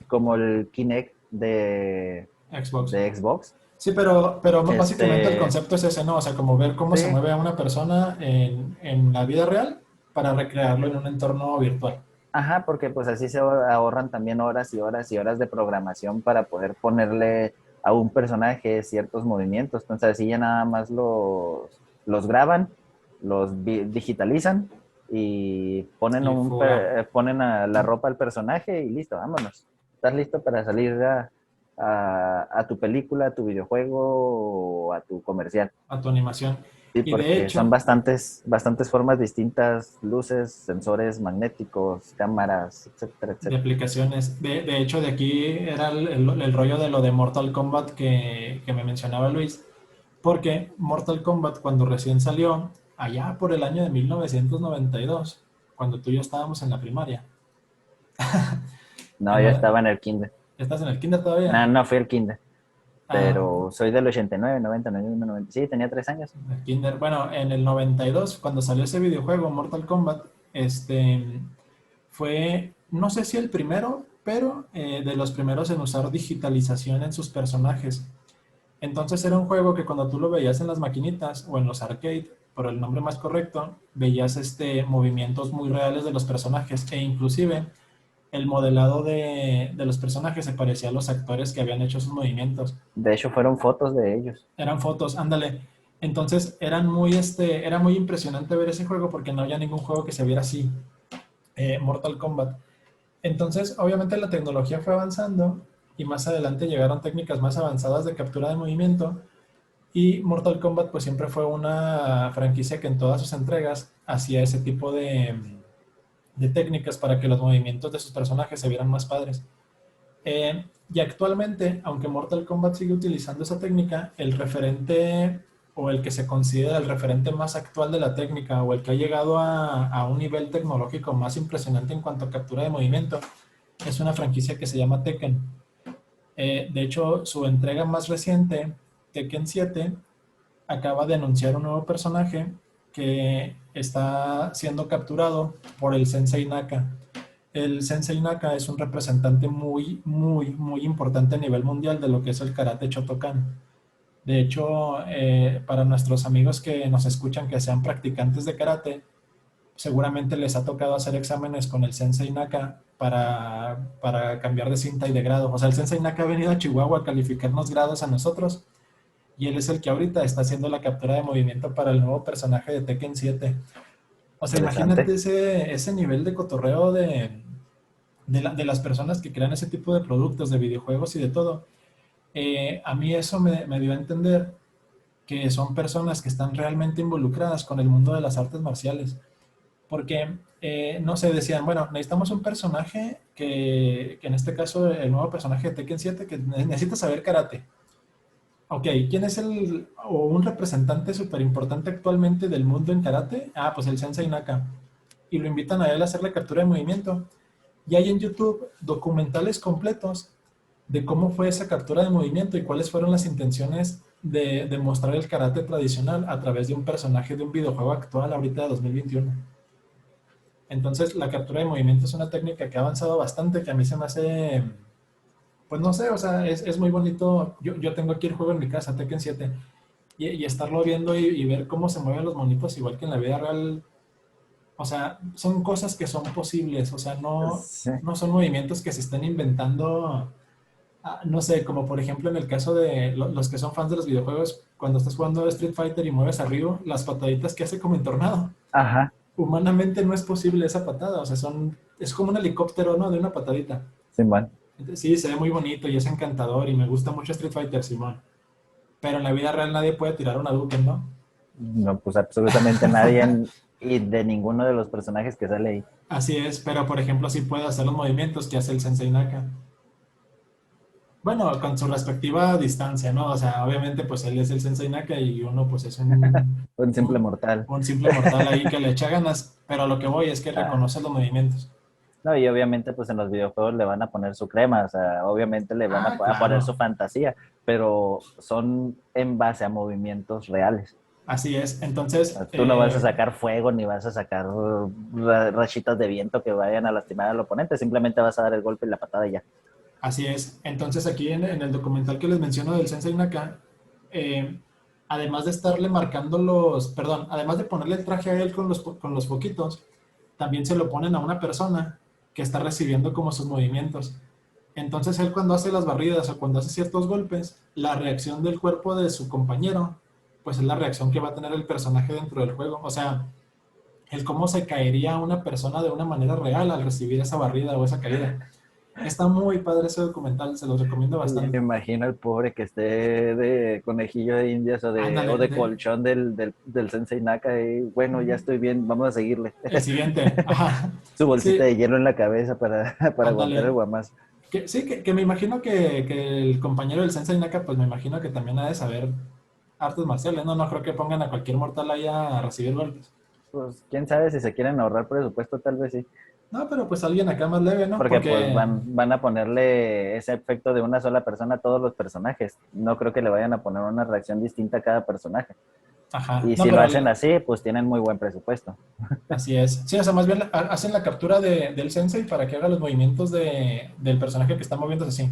como el Kinect Xbox. de Xbox. Sí, pero básicamente el Este, concepto es ese, ¿no? O sea, como ver cómo se sí, mueve a una persona en la vida real para recrearlo en un entorno virtual. ajá, porque pues así se ahorran también horas y horas y horas de programación para poder ponerle a un personaje ciertos movimientos. Entonces así ya nada más los graban, digitalizan y ponen, Y fuga. ponen a la ropa al personaje y listo, vámonos. Estás listo para salir a tu película, a tu videojuego o a tu comercial. A tu animación. Sí, Y de porque son hecho, bastantes formas distintas, luces, sensores magnéticos, cámaras, etcétera, de etcétera. aplicaciones, de hecho, de aquí era el rollo de lo de Mortal Kombat que me mencionaba Luis, porque Mortal Kombat cuando recién salió, allá por el año de 1992, cuando tú y yo estábamos en la primaria, No, en yo la- estaba en el kinder. ¿estás en el kinder No, todavía? no fui al kinder, Ah, pero soy del 89, 90, 91, 90. Sí, tenía 3 años. el kinder. Bueno, en el 92, cuando salió ese videojuego, Mortal Kombat, fue, no sé si el primero, pero de los primeros en usar digitalización en sus personajes. Entonces era un juego que cuando tú lo veías en las maquinitas o en los arcade, por el nombre más correcto, veías movimientos muy reales de los personajes e inclusive el modelado de los personajes se parecía a los actores que habían hecho esos movimientos. De hecho, fueron fotos de ellos. Eran fotos, ándale. Entonces era muy impresionante ver ese juego porque no había ningún juego que se viera así, Mortal Kombat. Entonces, obviamente la tecnología fue avanzando y más adelante llegaron técnicas más avanzadas de captura de movimiento y Mortal Kombat pues siempre fue una franquicia que en todas sus entregas hacía ese tipo de técnicas para que los movimientos de sus personajes se vieran más padres. Y actualmente, aunque Mortal Kombat sigue utilizando esa técnica, el referente o el que se considera el referente más actual de la técnica o el que ha llegado a un nivel tecnológico más impresionante en cuanto a captura de movimiento es una franquicia que se llama Tekken. De hecho, su entrega más reciente, Tekken 7, acaba de anunciar un nuevo personaje que está siendo capturado por el Sensei Naka. El Sensei Naka es un representante muy, muy, muy importante a nivel mundial de lo que es el karate Shotokan. De hecho, para nuestros amigos que nos escuchan que sean practicantes de karate, seguramente les ha tocado hacer exámenes con el Sensei Naka para cambiar de cinta y de grado. O sea, el Sensei Naka ha venido a Chihuahua a calificarnos grados a nosotros y él es el que ahorita está haciendo la captura de movimiento para el nuevo personaje de Tekken 7. O sea, imagínate Interesante. ese nivel de cotorreo de las personas que crean ese tipo de productos, de videojuegos y de todo. A mí eso me dio a entender que son personas que están realmente involucradas con el mundo de las artes marciales. Porque, no sé, decían, bueno, necesitamos un personaje que en este caso, el nuevo personaje de Tekken 7, que necesita saber karate. Ok, ¿quién es o un representante súper importante actualmente del mundo en karate? Ah, pues el Sensei Naka. Y lo invitan a él a hacer la captura de movimiento. Y hay en YouTube documentales completos de cómo fue esa captura de movimiento y cuáles fueron las intenciones de mostrar el karate tradicional a través de un personaje de un videojuego actual ahorita de 2021. Entonces, la captura de movimiento es una técnica que ha avanzado bastante, que a mí se me hace, pues no sé, o sea, es muy bonito. Yo tengo aquí el juego en mi casa, Tekken 7, y estarlo viendo y ver cómo se mueven los monitos, igual que en la vida real. O sea, son cosas que son posibles, o sea, Sí. no son movimientos que se están inventando. No sé, como por ejemplo en el caso de los que son fans de los videojuegos, cuando estás jugando Street Fighter y mueves arriba, las pataditas que hace como en Tornado. Ajá, Humanamente no es posible esa patada, o sea, es como un helicóptero, ¿no? De una patadita. Simón. Entonces, sí, se ve muy bonito y es encantador y me gusta mucho Street Fighter, Simón. Pero en la vida real nadie puede tirar una Hadouken, ¿no? No, pues absolutamente nadie y de ninguno de los personajes que sale ahí. Así es, pero por ejemplo sí puede hacer los movimientos que hace el Sensei Naka. Bueno, con su respectiva distancia, ¿no? O sea, obviamente pues él es el Sensei Naka y uno pues es Un simple mortal. un simple mortal ahí que le echa ganas, pero a lo que voy es que Ah, reconoce los movimientos. no, y obviamente pues en los videojuegos le van a poner su crema, o sea, obviamente le van Ah, a poner su claro, fantasía, pero son en base a movimientos reales. así es. O Entonces, sea, tú no vas a sacar fuego ni vas a sacar rachitas de viento que vayan a lastimar al oponente, simplemente vas a dar el golpe y la patada y ya. así es. Entonces aquí en el documental que les menciono del Sensei Naka, eh, además de estarle marcando perdón, además de ponerle el traje a él con los foquitos, también se lo ponen a una persona que está recibiendo como sus movimientos. Entonces él cuando hace las barridas o cuando hace ciertos golpes, la reacción del cuerpo de su compañero, pues es la reacción que va a tener el personaje dentro del juego. O sea, el cómo se caería una persona de una manera real al recibir esa barrida o esa caída. Está muy padre ese documental, se los recomiendo Y me bastante. imagino el pobre que esté de conejillo de indias o Ándale, de colchón del Sensei Naka y bueno, ya estoy bien, vamos a seguirle. el siguiente, ajá, Su bolsita sí, de hielo en la cabeza para aguantar el ándale. guamazo. Sí, que me imagino que el compañero del Sensei Naka, pues me imagino que también ha de saber artes marciales, ¿no? No creo que pongan a cualquier mortal ahí a recibir golpes. Pues quién sabe si se quieren ahorrar presupuesto, tal vez sí. No, pero pues alguien acá más leve, ¿no? Porque pues Porque, van a ponerle ese efecto de una sola persona a todos los personajes. No creo que le vayan a poner una reacción distinta a cada personaje. ajá, Y no, si lo pero hacen así, pues tienen muy buen presupuesto. así es. Sí, o sea, más bien hacen la captura del sensei para que haga los movimientos del personaje que está moviéndose así.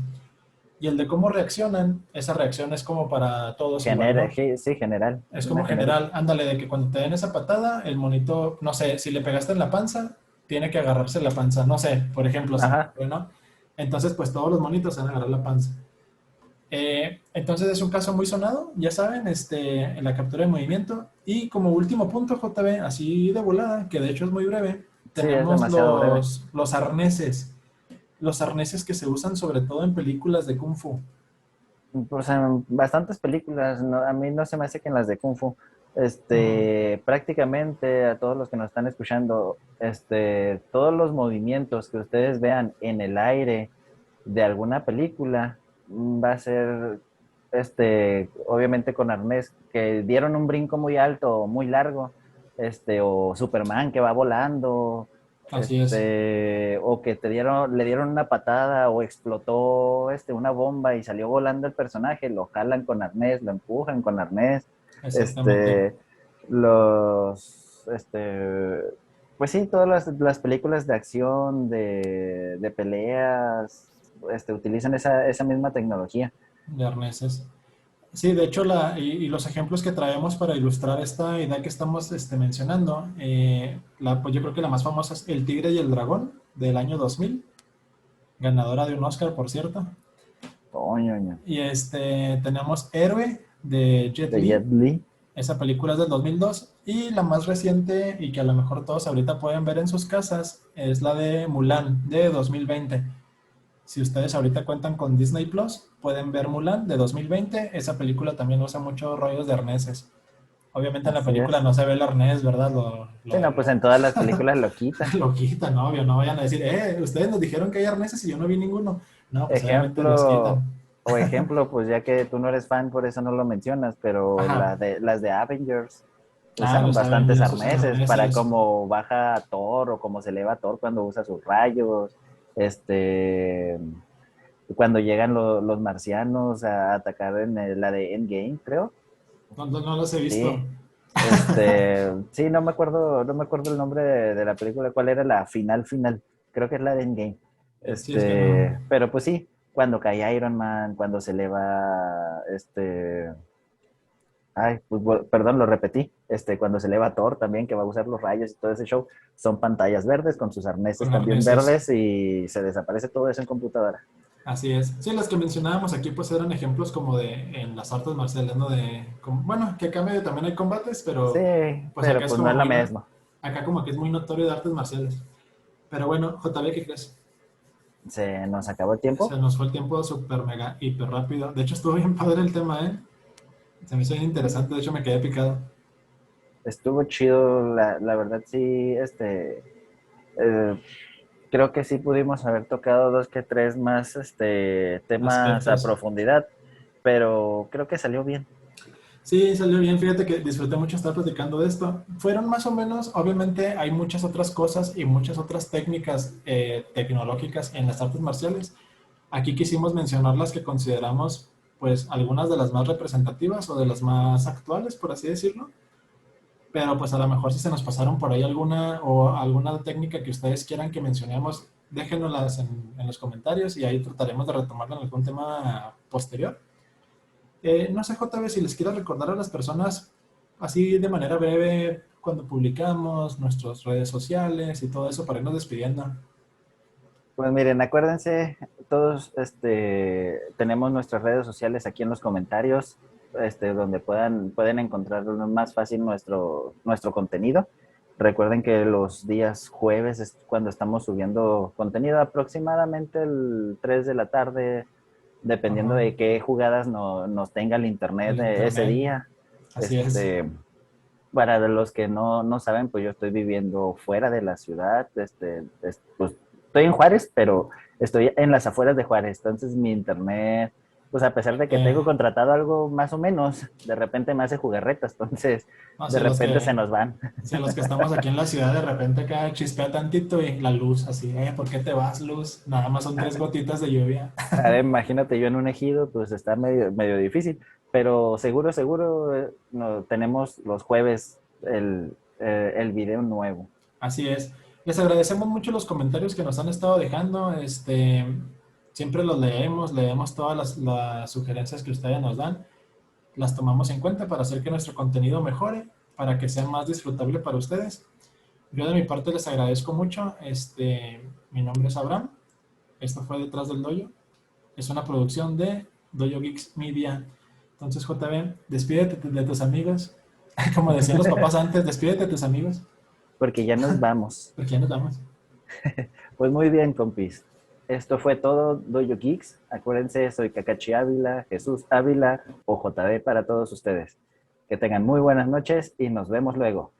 Y el de cómo reaccionan, esa reacción es como para todos igual, ¿no? Sí, general, Es una como genérica. general, ándale, de que cuando te den esa patada, el monito, no sé, si le pegaste en la panza, tiene que agarrarse la panza, no sé, por ejemplo, se me Ajá, ocurre, ¿no? Entonces, pues todos los monitos se van a agarrar la panza. Entonces es un caso muy sonado, ya saben, en la captura de movimiento. Y como último punto, JB, así de volada, que de hecho es muy breve, sí, es tenemos demasiado breve. los arneses. Los arneses que se usan sobre todo en películas de Kung Fu. Pues en bastantes películas, a mí no se me hace que en las de Kung Fu, Ujú. prácticamente a todos los que nos están escuchando, todos los movimientos que ustedes vean en el aire de alguna película va a ser, obviamente con arnés, que dieron un brinco muy alto o muy largo, o Superman que va volando, Así es, o que le dieron una patada o explotó una bomba y salió volando el personaje, lo jalan con arnés, lo empujan con arnés, exactamente. este, los, pues sí, todas las películas de acción, de peleas, utilizan esa misma tecnología. De arneses. Sí, de hecho, y los ejemplos que traemos para ilustrar esta idea que estamos mencionando, pues yo creo que la más famosa es El Tigre y el Dragón del año 2000, ganadora de un Oscar, por cierto. Coño, Y tenemos Héroe de Jet de Jet Li, Li. esa película es del 2002. Y la más reciente, y que a lo mejor todos ahorita pueden ver en sus casas, es la de Mulan de 2020. Si ustedes ahorita cuentan con Disney Plus, pueden ver Mulan de 2020. Esa película también usa muchos rollos de arneses. Obviamente en la Así película es. no se ve el arnés, ¿verdad? Sí, no, pues en todas las películas lo quitan. Lo quitan, obvio. No vayan a decir, ustedes nos dijeron que hay arneses y yo no vi ninguno. No, pues obviamente los Ejemplo, quitan. O ejemplo, pues ya que tú no eres fan, por eso no lo mencionas, pero Ajá, las de Avengers claro, usan los bastantes Avengers usan arneses para arneses. cómo baja Thor o cómo se eleva Thor cuando usa sus rayos. Este, cuando llegan los marcianos a atacar en la de Endgame, creo. No, no los he Sí, visto. sí, no me acuerdo el nombre de la película, cuál era la final. Creo que es la de Endgame. Sí, es que no. Pero pues sí, cuando cae Iron Man, cuando se eleva, ay, pues, perdón, lo repetí. Cuando se eleva Thor también, que va a usar los rayos y todo ese show, son pantallas verdes con sus arneses Con también arneses. verdes y se desaparece todo eso en computadora. Así es. Sí, las que mencionábamos aquí pues eran ejemplos como de en las artes marciales, ¿no? Bueno, que acá medio también hay combates, Sí, pero pues pero acá es pues no como es lo muy, mismo. acá como que es muy notorio de artes marciales. Pero bueno, JB, ¿qué crees? Se nos acabó el tiempo. Se nos fue el tiempo súper mega hiper rápido. De hecho, estuvo bien padre el tema, ¿eh? Se me hizo bien interesante, de hecho me quedé picado. Estuvo chido, la verdad sí, eh, creo que sí pudimos haber tocado dos que tres más, temas a Aspectos. profundidad, pero creo que salió bien. Sí, salió bien, fíjate que disfruté mucho estar platicando de esto. Fueron más o menos, obviamente hay muchas otras cosas y muchas otras técnicas tecnológicas en las artes marciales. Aquí quisimos mencionar las que consideramos pues algunas de las más representativas o de las más actuales, por así decirlo. Pero pues a lo mejor si se nos pasaron por ahí alguna o alguna técnica que ustedes quieran que mencionemos, déjenoslas en los comentarios y ahí trataremos de retomarla en algún tema posterior. No sé, JB, si les quiero recordar a las personas así de manera breve cuando publicamos nuestras redes sociales y todo eso para irnos despidiendo. Pues miren, acuérdense, todos tenemos nuestras redes sociales aquí en los comentarios, donde pueden encontrar más fácil nuestro contenido. Recuerden que los días jueves es cuando estamos subiendo contenido, aproximadamente el 3 de la tarde, dependiendo Ajá, de qué jugadas nos tenga el internet el ese internet, día. así es. Para los que no saben, pues yo estoy viviendo fuera de la ciudad, pues estoy en Juárez, pero estoy en las afueras de Juárez, entonces mi internet, pues a pesar de que Eh, tengo contratado algo más o menos, de repente me hace jugarretas, entonces no, de repente se nos van. si los que estamos aquí en la ciudad de repente acá chispea tantito y la luz así, ¿por qué te vas, luz? Nada más son tres gotitas de lluvia. Ahora imagínate yo en un ejido, pues está medio difícil, pero seguro, no, tenemos los jueves el video nuevo. Así es. Les agradecemos mucho los comentarios que nos han estado dejando. Siempre los leemos, leemos todas las sugerencias que ustedes nos dan, las tomamos en cuenta para hacer que nuestro contenido mejore, para que sea más disfrutable para ustedes. Yo de mi parte les agradezco mucho. Mi nombre es Abraham. Esto fue Detrás del Dojo. Es una producción de Dojo Geeks Media. Entonces, JB, despídete de tus amigos. Como decían los papás antes, despídete de tus amigos, Porque ya nos vamos. porque ya nos vamos. Pues muy bien, compis. Esto fue todo, Dojo Geeks. Acuérdense, soy Kakashi Ávila, Jesús Ávila o JB para todos ustedes. Que tengan muy buenas noches y nos vemos luego.